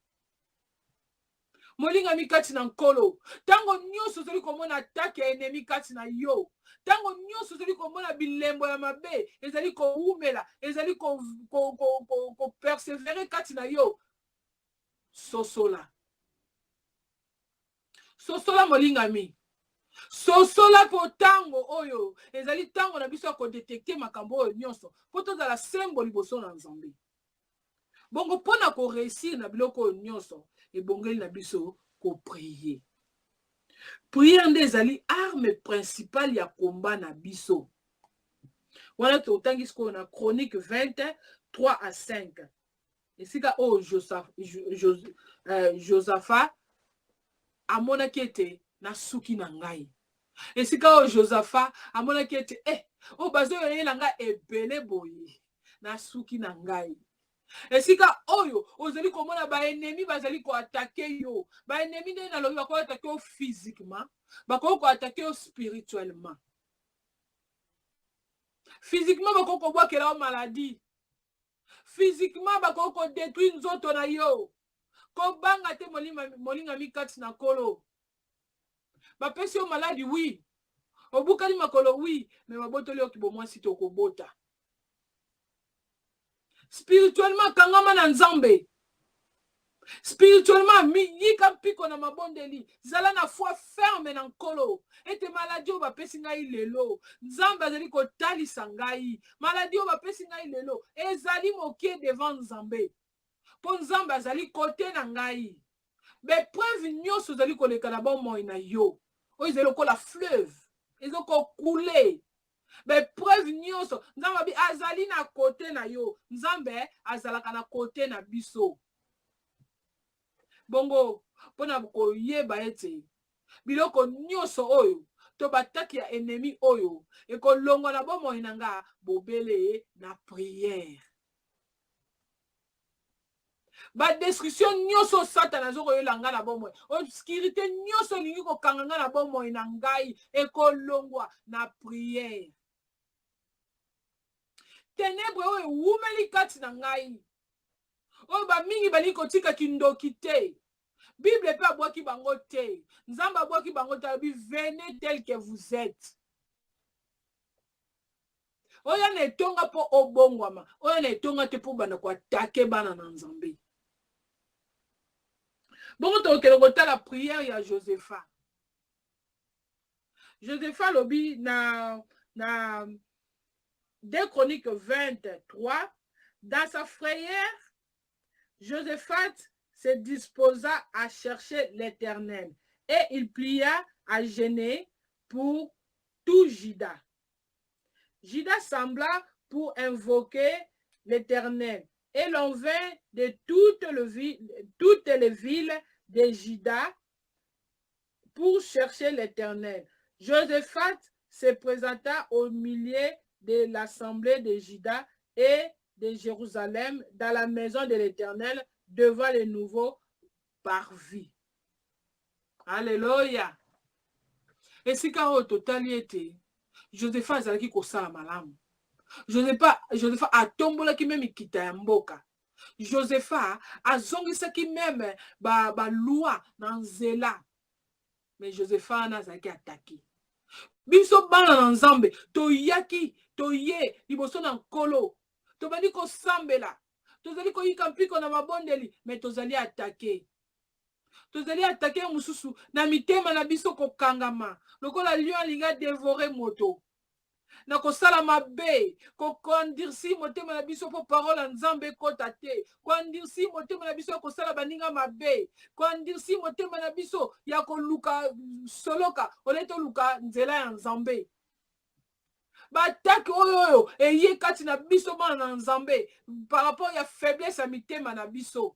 molingami kati na nkolo ntango nyonso ozali komona atake ya enemi kati na yo ntango nyonso ozali komona bilembo ya mabe ezali kowumela ezali kopersevere kati na yo sosola molingami sosola mpo ntango oyo ezali ntango na biso ya kodetekte makambo oyo nyonso mpo tozala sembo liboso na nzambe bongo mpo na koreusir na biloko oyo nyonso ebongeli na biso kopriye priere nde ezali arme principale ya komba na biso wana totangi sikoyo na chronique 20 3 à 5 esika oyo Josaphat amonaki ete nasuki na ngai esika oyo Josaphat amonaki ete oyo bazoyolela ngai ebele boye nasuki na ngai esika oyo ozali komona baennemi bazali koatake yo baennemi nde nalobi bakoatake yo physiquement bakoki koatake yo spirituellement physiquement bakoki kobwakela yo maladie physiquement bakoki kodétruire nzoto na yo kobanga te molingami kati na kolo bapesi yo maladi wi obukali makolo wi me babotoli yo kibomwasi tokobota spirituellement kangama na nzambe spirituellement yika mpiko na mabondeli zala na foi ferme na nkolo ete maladi oyo bapesi ngai lelo nzambe azali kotalisa ngai maladi oyo bapesi ngai lelo ezali mokie devant nzambe mpo nzambe azali kote na ngai bepreuve nyonso ezali koleka na bomoi na yo oyo ezali lokola fleuve ezali kokule bepreuve nyonso nzambe azali na kote na yo nzambe azalaka na kote na biso bongo mpona koyeba ete biloko nyonso oyo to bataki ya ennemi oyo ekolongwa na bomoi na nga bobele na priere badestruction nyonso satana azokoyola nga na bomoi obscurité nyonso elingi kokanga nga na bomoi na ngai ekolongwa na priere ténèbre oyo ewumeli kati na ngai oyo bamingi balingi kotika kindoki te bible mpe abwaki bango te nzambe abwaki bango te alobi venez tel que vous êtes oyo na etonga mpo obongwama oyo na etonga te mpo banda koatake bana na nzambe bongo tokokende kotala priere ya Josaphat alobi na 2 Chroniques 23 dans sa frayeur Josaphat se disposa à chercher l'Éternel et il plia à genoux pour tout Juda. Juda sembla pour invoquer l'Éternel et l'on vint de toutes les villes de Juda pour chercher l'Éternel. Josaphat se présenta au milieu de l'assemblée de Juda et de Jérusalem dans la maison de l'Éternel devant les nouveaux parvis. Alléluia. Et si quand au total y était, Joseph azalaki kosala malamu. Joseph atombolaki même ikita ya mboka. Joseph azongisaki même ba loi na nzela. Mais Joseph azalaki attaqué. Biso bana na Nzambe toyaki toye liboso na nkolo. Tobandi kosambela. Tozali koyika mpiko na mabondeli mais tozali attaqué. Tozali attaqué mususu na mitema na biso kokangama. Lokola lion alinga dévorer moto. Na kosala mabe kokondirsi motema na biso po parole Nzambe kota te. Kondirsi motema na biso kosala baninga mabe. Kondirsi motema na biso ya koluka soloka oleto luka nzela ya Nzambe. Bataki oyo eye kati na biso bana na Nzambe par rapport ya faiblesse ya mitema na biso.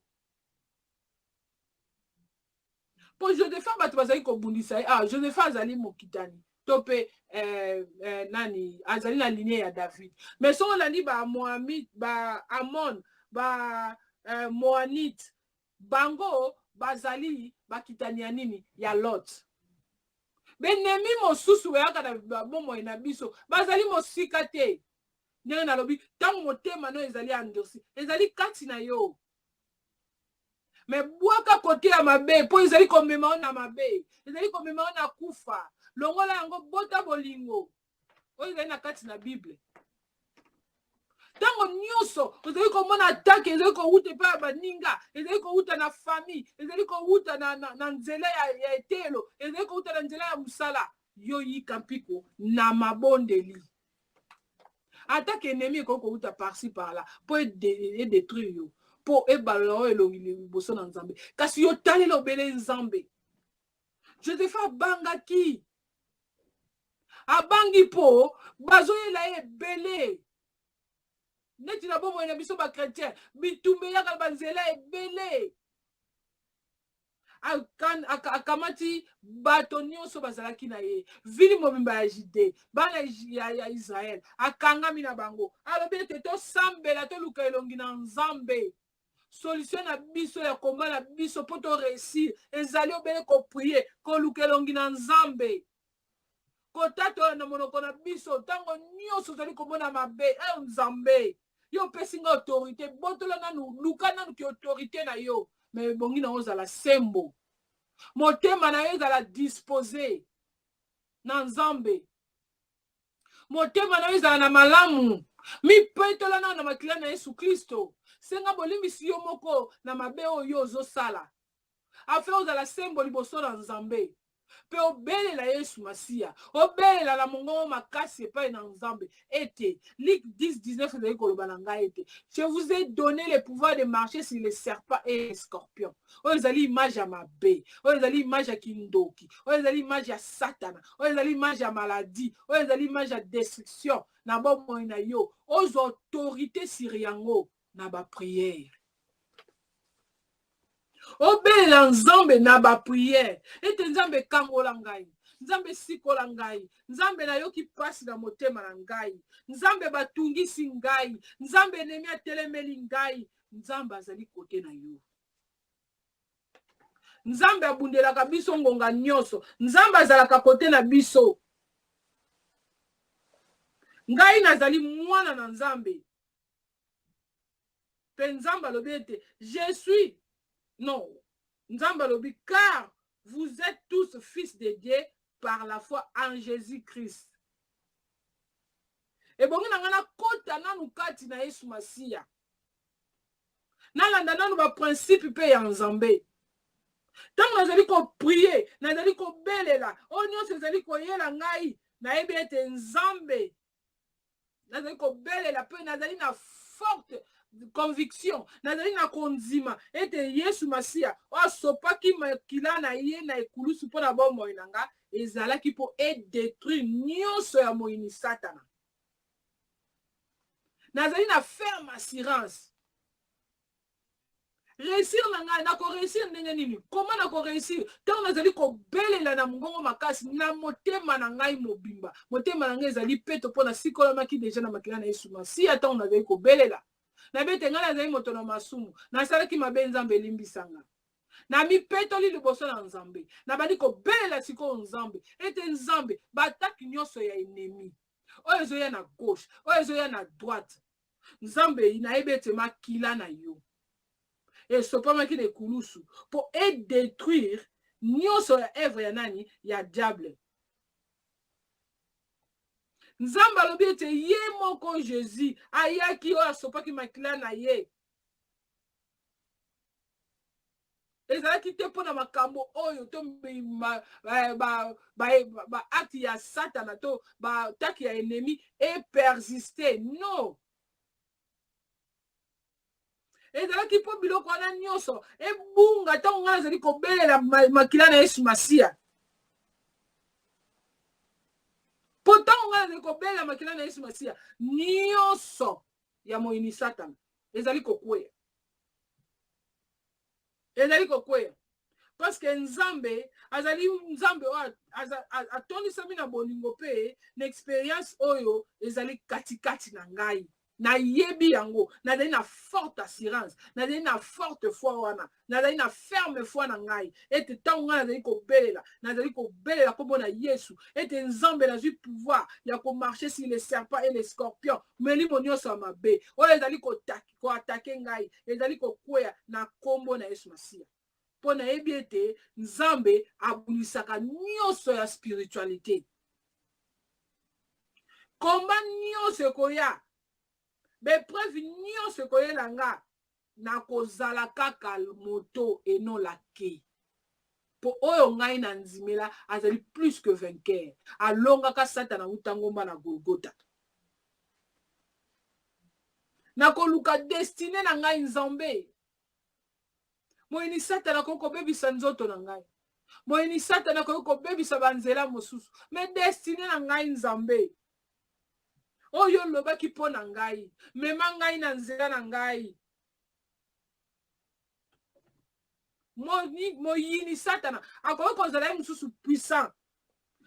Po Joseph bato bazali kobundisa Joseph azali mokitani. Topé nani azali na lignée ya David. Mais so olandi ba Moabite, ba Amon, ba Moanite, bango bazali bakitani ya nini ya Lot. Benemi mosusu yaka na bomo na biso bazali mosika te. Ndenge na lobi tango motema no ezali andosi. Ezali kati na yo. Mais bwaka kote ya mabe po ezali komema na mabe. Ezali komema na kufa. Longola yango bota bolingo. Oyo ezali na kati na Bible. Tango nyonso ezali komona attaque, ezali kowuta pa baninga, ezali kowuta na famille, ezali kowuta na nzela ya etelo, ezali kowuta na nzela ya musala. Yo yika mpiko na mabondeli. Attaque ennemi ko kowuta par-ci par-là pour détruire yo. Po ebalo elongili boso na Nzambe. Kasi yo tali lobele Nzambe. Joseph bangaki. Abangi po bazoyela ebele. Neti na bomo na biso ba chrétien bitumbe ya kalbanzela ebele. Akamati bato nyonso bazalaki na ye. Vili mobimba ya Jide, bana ya Israël, akangami na bango. Alobi ete to sambela to luka elongi na Nzambe. Solution na biso ya komba na biso po to réussir. Ezali obele ko prier, ko luka elongi na Nzambe. Kotato na monoko na biso tango nyonso zali komona mabe Nzambe. Yo pesinga autorité, botola nanu luka nanu ki autorité na yo. Mais bongi na ozala sembo. Motema na yo ezala disposé na Nzambe. Motema na yo ezala na malamu. Mi petola na makila na Yesu Kristo. Senga bolimbisi yo moko na mabe oyo ozosala. Afe ozala sembo liboso na Nzambe. Pe obelela Yesu Masia. Obelela la mongo makasi epai na Nzambe. Ete. Luc 10-19 ezali koloba na ngai ete. Je vous ai donné le pouvoir de marcher sur les serpents et les scorpions. Oyo ezali image ya mabe. Oyo ezali image ya kindoki. Oyo ezali image ya Satana. Oyo ezali image ya maladie. Oyo ezali image ya destruction. Na bomoi na yo. Oyo autorité sur yango na ba prière. Obelela Nzambe na ba prière. Ete Nzambe kangola ngai. Nzambe sikola ngai. Nzambe na yoki pasi na motema na ngai. Nzambe batungisi ngai. Nzambe nemi atelemeli ngai. Nzambe azali kote na yo. Nzambe abundelaka biso ngonga nyonso. Nzambe azalaka kote na biso. Ngai nazali mwana na Nzambe. Pe Nzambe alobi ete je suis. Non, Nzamba lobi, car vous êtes tous fils de Dieu par la foi en Jésus-Christ. Et bon, on a kota nanu kati na Yesu Masia. Nalanda nanu ba principe pe ya Nzambe. Tant nazali ko prier, nazali ko belela, onyo nazali ko yela ngai, na ebe ete Nzambe. Nazali ko belela pe nazali na forte conviction nazali na konzima ete Yesu Masia asopaki makila na ye na ekulusu pona bomoi nanga ezalaki po détruire nyonso ya moini Satana. Nazali na ferme assurance réussir nanga na ko réussir ndenge nini comment na ko réussir tant nazali ko belela na mongongo makasi na motema na ngai mobimba motema na ngai ezali peto pona sikola maki déjà na makila na Yesu Masia tant nazali ko belela na bete nga nazali moto na masumu nasalaki mabe nzambe elimbisanga na mipetoli liboso na nzambe na bandi kobelela sikoyo nzambe ete nzambe bataki nyonso ya enemi oyo ezoya na gauche oyo ezoya na droite nzambe nayebi ete makila na yo esopamaki na ekulusu mpo edétruire nyonso ya evre ya nani ya diable. Nzambe alobi ete ye moko Jésus ayaki oyo asopaki makila na ye ezalaki te mpo na makambo oyo to baakti ya satana to bataki ya ennemi epersiste no ezalaki mpo biloko wana nyonso ebunga ntango ngai nazali kobelela makila na Yesu Masiya mpo ntango ngai nazali kobelela makila na Yesu Masiya nyonso ya moyini satana ezali kokweya parce que nzambe azali nzambe oyo atondisami na bolingo mpe na expérience oyo ezali katikati na ngai nayebi yango nazali na forte assurance nazali na forte foi wana nazali na ferme foi na ngai ete ntango ngai nazali kobelela kombo na Yesu ete nzambe nazwi pouvoir ya komarche sur les serpents et les scorpions milimo nyonso ya mabe oyo ezali koatake ngai ezali kokweya na kombo na Yesu Masiya mpo nayebi ete nzambe abulisaka nyonso ya spiritualité komba nyonso ekoya bepreuve nyonso ekoyela nga na kozala kaka moto eno lake mpo oyo ngai na nzimela azali plus que vainqueur alongaka satana utangomba na Golgota na koluka destine na ngai nzambe moyini satana koki kobebisa nzoto na ngai moyini satana koki kobebisa banzela mosusu me destine na ngai nzambe oyo lobaki mpo na ngai mema ngai na nzela na ngai moyini satana akoki kozala ye mosusu puissant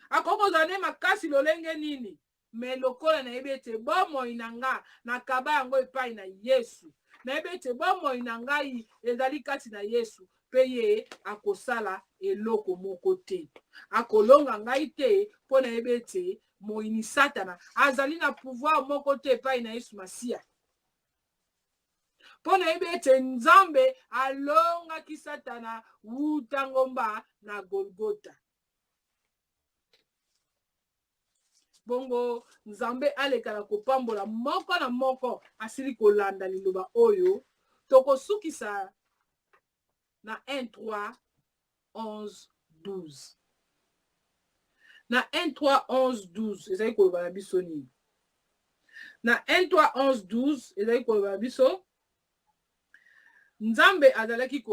akoki kozala ye makasi lolenge nini me lokola nayebi ete bomoi na nga nakaba yango epai na Yesu nayebi ete bomoi na ngai ezali kati na Yesu mpe ye akosala eloko moko te akolonga ngai te mpo nayebi ete moyini satana azali na pouvoir moko te epai na Yesu Masiya mpo nayebi ete nzambe alongaki satana utangomba na Golgota bongo nzambe alekala kopambola moko na moko asili kolanda liloba oyo tokosukisa na 1-3-11-12 na 1-3-11-12 ezali koloba na biso nini na 1-3-11-12 ezali koloba na biso nzambe azalaki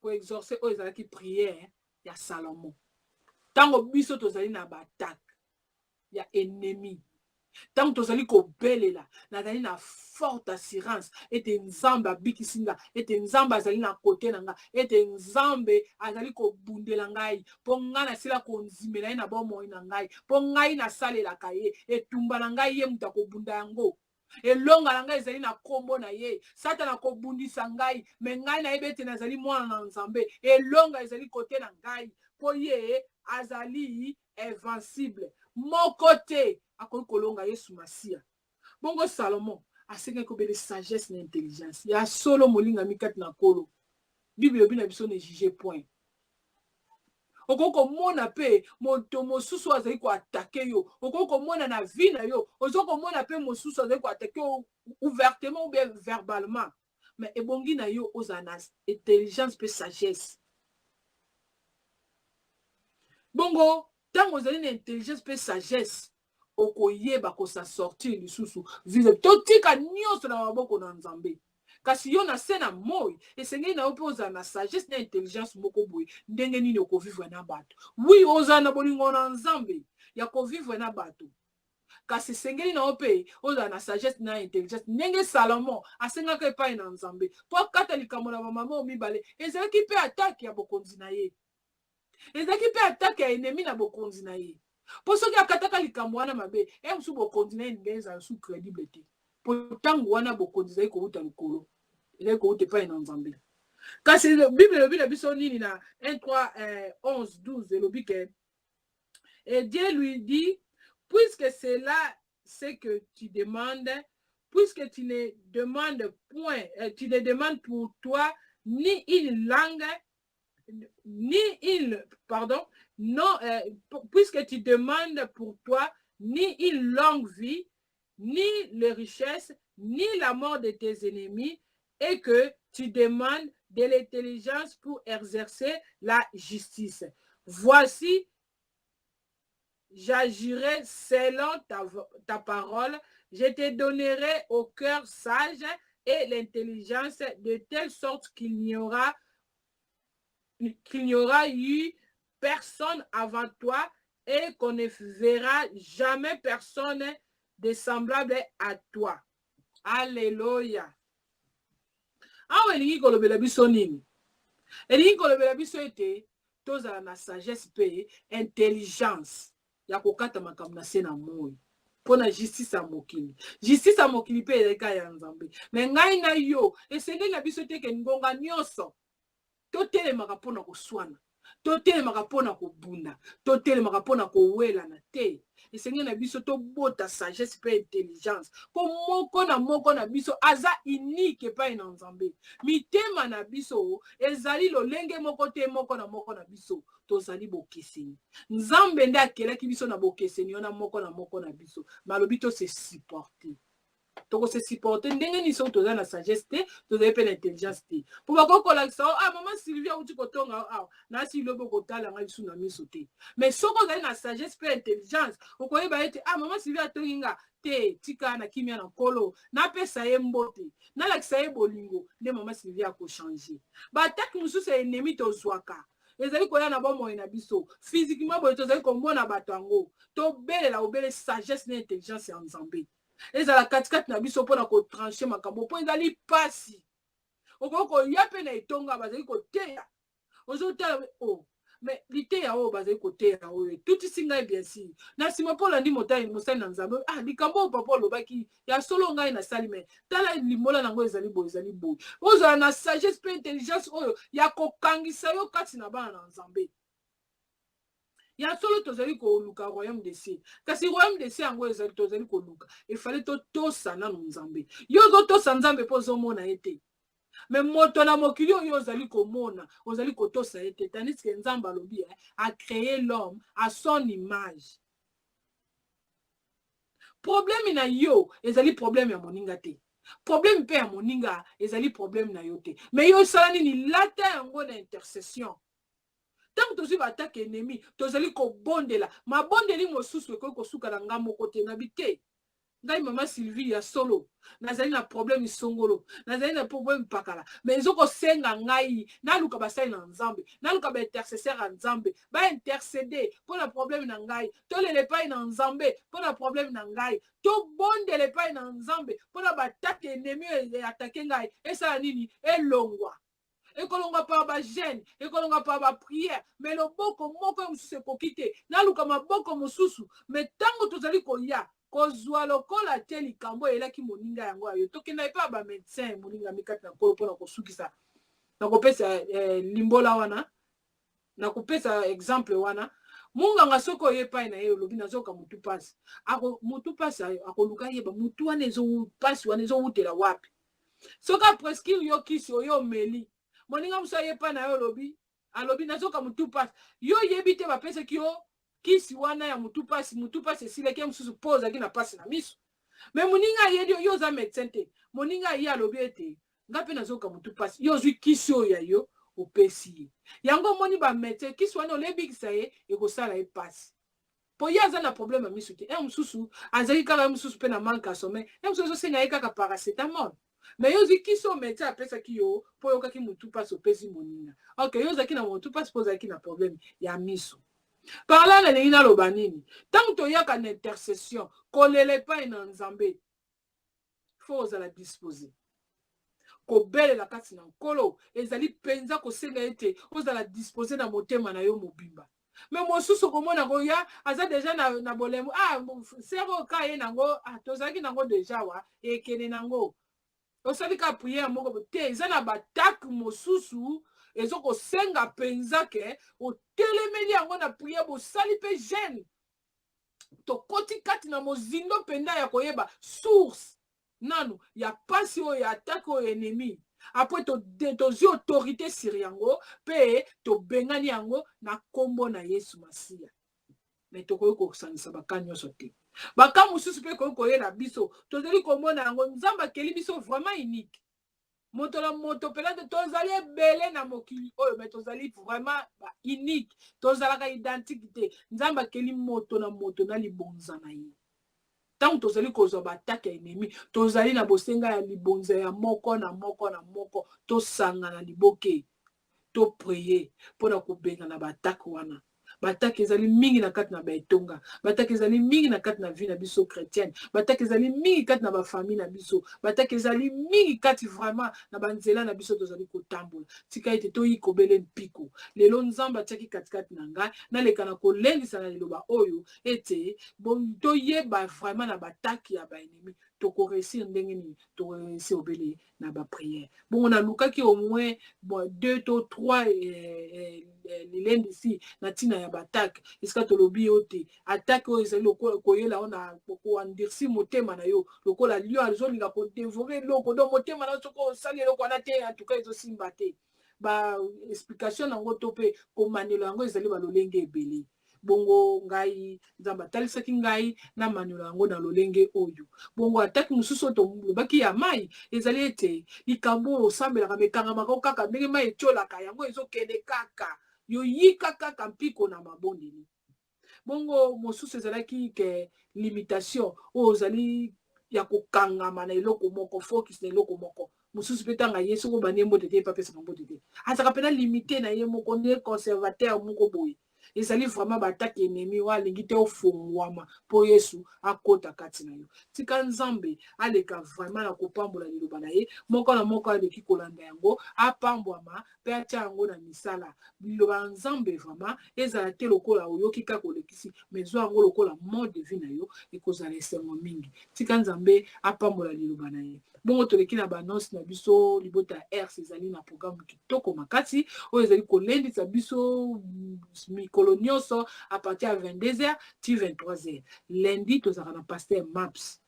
koexorce oyo ezalaki prière ya Salomon ntango biso tozali na batake ya ennemi ntango tozali kobelela nazali na forte assurance ete nzambe abikisi nga ete nzambe azali na kote na nga ete nzambe azali kobundela ngai mpo ngai nasila konzimela ye na bomoi na ngai mpo ngai nasalelaka ye etumba na ngai ye moto akobunda yango elonga na ngai ezali na kombo na ye satana kobundisa ngai me ngai nayebi ete nazali mwana na nzambe elonga ezali kote na ngai mpo ye azali invincible moko te akoki kolonga Yesu Masiya bongo Salomon asengaki kobele sagesse na intelligence ya solo molingami kati na kolo Bible elobi na biso ne juge point okoki komona mpe moto mosusu azali koatake yo okoki komona na vie na yo ozo komona mpe mosusu azali koatake yo ouvertement ou bien verbalement mais ebongi na yo ozala na intelligence mpe sagesse bongo ntango ozali na intelligence mpe sagesse okoyeba kosa sortir lisusu vive totika nyonso na maboko na nzambe kasi yo na se na moi esengeli na yo mpe ozala na sagesse na intelligence moko boye ndenge nini okovivre na bato wi ozala na bolingo na nzambe ya kovivre na bato kasi esengeli na yo mpe ozala na sagesse na intelligence ndenge Salomon asengaka epai na nzambe mpo akata likambo na bamama oyo mibale ezalaki mpe atake ya bokonzi na ye ezalaki mpe atake ya ennemi na bokonzi na ye mpo soki akataka likambo wana mabe mosusu bokonzi na ye ndenge ezala su crédible te potango wana bokonzi ezali kouta likolo ezali kouta epai na nzambe kasi bible elobi na biso nini na 1 3 11 12 elobi ke et Dieu lui dit puisque c'est là ce que tu demandes, puisque tu ne demandes point, tu ne demandes pour toi ni une langue, ni une, pardon, non, puisque tu demandes pour toi ni une longue vie, ni les richesses, ni la mort de tes ennemis, et que tu demandes de l'intelligence pour exercer la justice. Voici, j'agirai selon ta parole, je te donnerai au cœur sage et l'intelligence de telle sorte qu'il n'y aura eu personne avant toi et qu'on ne verra jamais personne de semblable à toi. Alléluia. Awa elingi kolobela biso nini? Elingi kolobela biso ete tozala na sagesse pe intelligence ya kokata makambo na se na moi mpona justice ya mokili. Justice ya mokili mpe eleka ya nzambe. Me ngai na yo esengeli na biso teke ngonga nyonso totelemaka mpona koswana, totelemaka mpona kobunda, totelemaka mpona kowelana te. Esengeli na biso tobota sagesse mpe intelligence po moko na biso aza unique epai na nzambe. Mitema na biso ezali lolenge moko te, moko na biso tozali bokeseni. Nzambe nde akelaki biso na bokeseni wana moko na biso. Malobi to se supporter. Toko se supporter ndenge ni so toza na sagesse te, tozali pe na intelligence te. Po bakokola sa maman Sylvia uti kotonga na Sylvia bokotala ngai biso na miso te. Mais soko ozali na sagesse pe intelligence, okoyeba ete maman Sylvia atonginga te tika na kimia na kolo na pesa ye mbote na lakisa ye bolingo nde maman Sylvia ko changer. Ba tak mususu ennemi tozwaka. Ezali koya na bomoi na biso. Physiquement boye tozali komona bato yango. To belela obele sagesse na intelligence ya nzambe. Ezala katikati na biso mpona kotranche makambo mpo ezali pasi. Okoko ya pe na etonga bazali koteya. Ozotala mais liteya oyo bazali koteya oyo tutisi ngai bien sûr. Na nsima mpo olandi mosali na nzambe likambo oyo papa olobaki ya solo ngai nasali me tala limbola nango ezali boye ezali boye. Ozala na sagesse mpe intelligence oyo ya kokangisa yo kati na bana na nzambe. Ya solo tozali koluka royaume de cieux. Kasi royaume de cieux yango ezali tozali koluka. Il fallait totosa na nzambe. Yo zotosa nzambe po zomona ete. Mais moto na mokili oyo ozali komona, ozali kotosa ete. Tandis que nzambe alobi a créé l'homme à son image. Problème na yo ezali problème ya moninga te. Problème pe ya moninga ezali problème na yo te. Mais yo sala nini lata yango na intercession. Tant que tu vas attaquer ennemi, tu vas aller kobondela. Ma bondeli mosusu ekoki kosuka na nga moko te na bite. Ngai mama Sylvie ya solo. Nazali na problème songolo. Nazali na problème pakala. Mais ezoko senga ngai na luka basali na nzambe. Na luka ba intercesseur na nzambe. Ba intercéder pour le problème na ngai. To le pai na nzambe pour le problème na ngai. To bondele pai na nzambe pour ba attaquer ennemi et attaquer ngai. Et ça nini elongwa. Ekolonga pa ba jeune, ekolonga pa ba prière, mais le boko moko mususu kokite, na luka maboko mususu, mais tango tozali koya, kozwa lokola te likambo elaki moninga yango ayo. Tokenda pa ba médecin moninga mikati na kolo pona kosukisa. Na kopesa limbola wana, na kopesa exemple wana. Munga nga soko yepai na ye lobi nazoka mutu pasi. Ako mutu pasi akoluka yeba mutu wana ezo pasi wana ezo utela wapi. Soka presqu'île yo kisi yo meli. Moninga musa yepa na yo lobi alobi nazoka mutu pasi yo yebite bapesa ki yo kisi wana ya mutu pasi esile ke mususu poza ki na pasi na miso. Mais moninga yedi yo za médecin te. Moninga ye alobi ete ngape nazoka mutu pasi yo zwi kisi yo ya yo opesi. Yango moni ba médecin kisi wana olebikisa ye ekosala ye pasi. Po ya za na problème ya miso te. Mususu azali kaka mususu pe na manque à sommeil. Mususu senga ye kaka paracétamol. Mais yo ziki so médecin apesa ki yo po yo kaki mutu passe opesi moninga. OK, yo zaki na mutu passe po zaki na problème ya miso. Par là na lina loba nini. Tant to yaka na intercession, kolele pa na nzambe. Faut ozala disposer. Ko bele la kati na nkolo, ezali penza ko senga ete ozala disposer na motema na yo mobimba. mais mosusu komona ko ya aza déjà na bolemo sero ka ye nango tozalaki nango déjà wa ekene nango osali ka prière moko te eza na batake mosusu ezokosenga mpenza ke otelemeli yango na prière bosali mpe jeune tokoti kati na mozindo mpenza ya koyeba source nanu ya pasi oyo ya atake oyo ennemi apres tozwi autorité sur yango mpe tobengani yango na nkombo na Yesu Masiya. Mais tokoki kosangisa baka nyonso te baka mosusu mpe koki koyela biso tozali komona yango nzambe akeli biso vraiment unique moto na moto mpela te tozali ebele na mokili oyo mais tozali vraiment unique tozalaka identique te nzambe akeli moto na moto na libonza na ye ntango tozali kozwa batake ya ennemi tozali na bosenga ya libonza ya moko na moko na moko tosangana liboke topriye mpona kobenga na batake wana batake ezali mingi na kati na baetonga batake ezali mingi na kati na vie na biso chrétienne batake ezali mingi kati na bafamille na biso batake ezali mingi kati vraiment na banzela na biso tozali kotambola tika ete toyi kobele mpiko lelo nzambe atiaki katikati na ngai naleka na kolendisa na liloba oyo ete toyeba vraiment na batake ya baennemi tokoresir ndenge nini tokoresir obele na baprière bongo nalukaki au moins 2 to 3 lilendi si na ntina ya batake esika tolobi yo te atake oyo ezali koyela ona koandirsi motema na yo lokola lion azolinga kodevore eloko do motema na yo soki osali eloko wana te antuka ezosimba te baexplication nango to mpe komanelo yango ezali balolenge ebele bongo ngai nzambe atalisaki ngai na manelo yango na lolenge oyo bongo ataki mosusu oyo tolobaki ya mai ezali ete likambo oyo osambelaka mekangamaka kaka ndenge mai etiolaka yango ezokende kaka yoyika kaka mpiko na mabondeli bongo mosusu ezalaki ke limitation oyo ozali ya kokangama na eloko moko focus na eloko moko mosusu mpe tanga ye soko banie mbote te epapesaka mbote te azaka mpena limité na ye moko nde conservateur moko boye ezali vraiment batake ennemi oyo alingi te ofungwama mpo Yesu akota kati na yo tika nzambe aleka vraiment na kopambola liloba na ye moko na moko aleki kolanda yango apambwama mpe atia yango na misala liloba ya nzambe vraiment ezala te lokola oyoki kaka olekisi mais zwa yango lokola mode de vie na yo ekozala esengo mingi tika nzambe apambola liloba na ye bongo toleki na banonse na biso libota ya RC ezali na programme kitoko makasi oyo ezali kolendisa biso mikolo nyonso à partir ya 22h ti 23h lundi tozalaka na pasteur Maps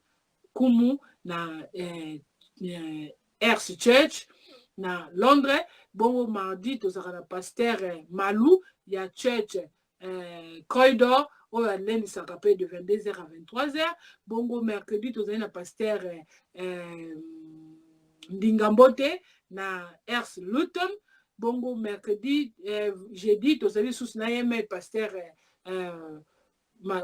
Kumu na RC Church na Londres bongo mardi tozalaka na pasteur Malou ya Church Corridor oyo alendisaka mpe de 22h à 23h bongo mercredi tozali na pasteur Ndingambote na RC Luton bongo mercredi jeudi tozali susu na yeme pasteur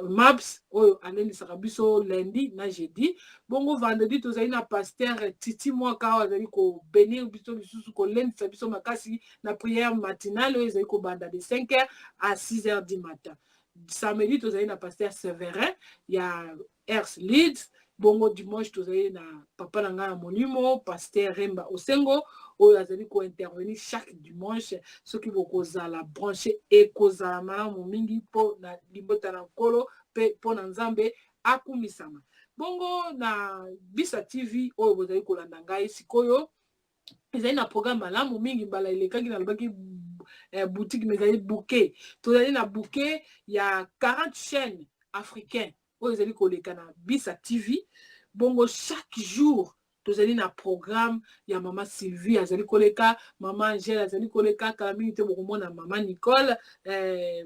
Maps oyo alendisaka biso lundi na jeudi bongo vendredi tozali na pasteur Titi Mwaka oyo azali kobenir biso lisusu kolendisa biso makasi na prière matinale oyo ezali kobanda de 5h à 6h du matin samedi tozali na pasteur Severin ya RC Leeds bongo dimanche tozali na papa na ngai ya molimo pasteur Remba Osengo oyo azali kointervenir chaque dimanche soki bokozala branché ekozala malamu mingi mpo na libota na nkolo mpe mpo na nzambe akumisama bongo na Bisa TV oyo bozali kolanda ngai sikoyo ezali na programme malamu mingi mbala elekaki nalobaki boutique mais ezali bouquet tozali na bouquet ya 40 chaînes africains oyo ezali koleka na Bisa TV bongo chaque jour tozali na programme ya mama Sylvie azali koleka mama Angèle azali koleka kala mingi te bokomona mama Nicole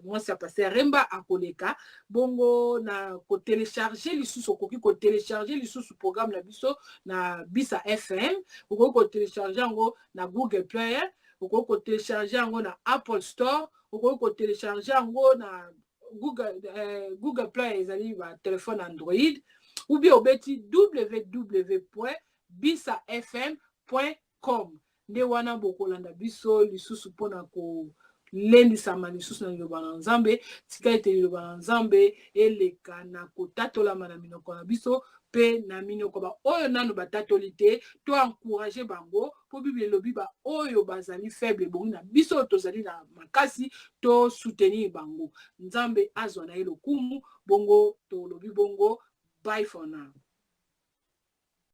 mwasi ya pasteur Remba akoleka bongo na kotelecharger lisusu okoki kotelecharger lisusu programme na biso na Bisa FM okoki kotelecharger yango na Google Play okoki kotelecharger yango na Apple Store okoki kotelecharger yango na Google Play ezali ba téléphone Android ou bien obeti www.bisafm.com nde wana bokolanda biso lisusu mpona kolendisama lisusu na liloba na nzambe tika ete liloba na nzambe eleka na kotatolama na minoko na biso pe na minoko ba oyo nanu batatoli te to encourager bango po Bible elobi ba oyo bazali faible bongi na biso tozali na makasi to soutenir bango. Nzambe azwa na ye lokumu bongo to lobi bongo. Bye for now.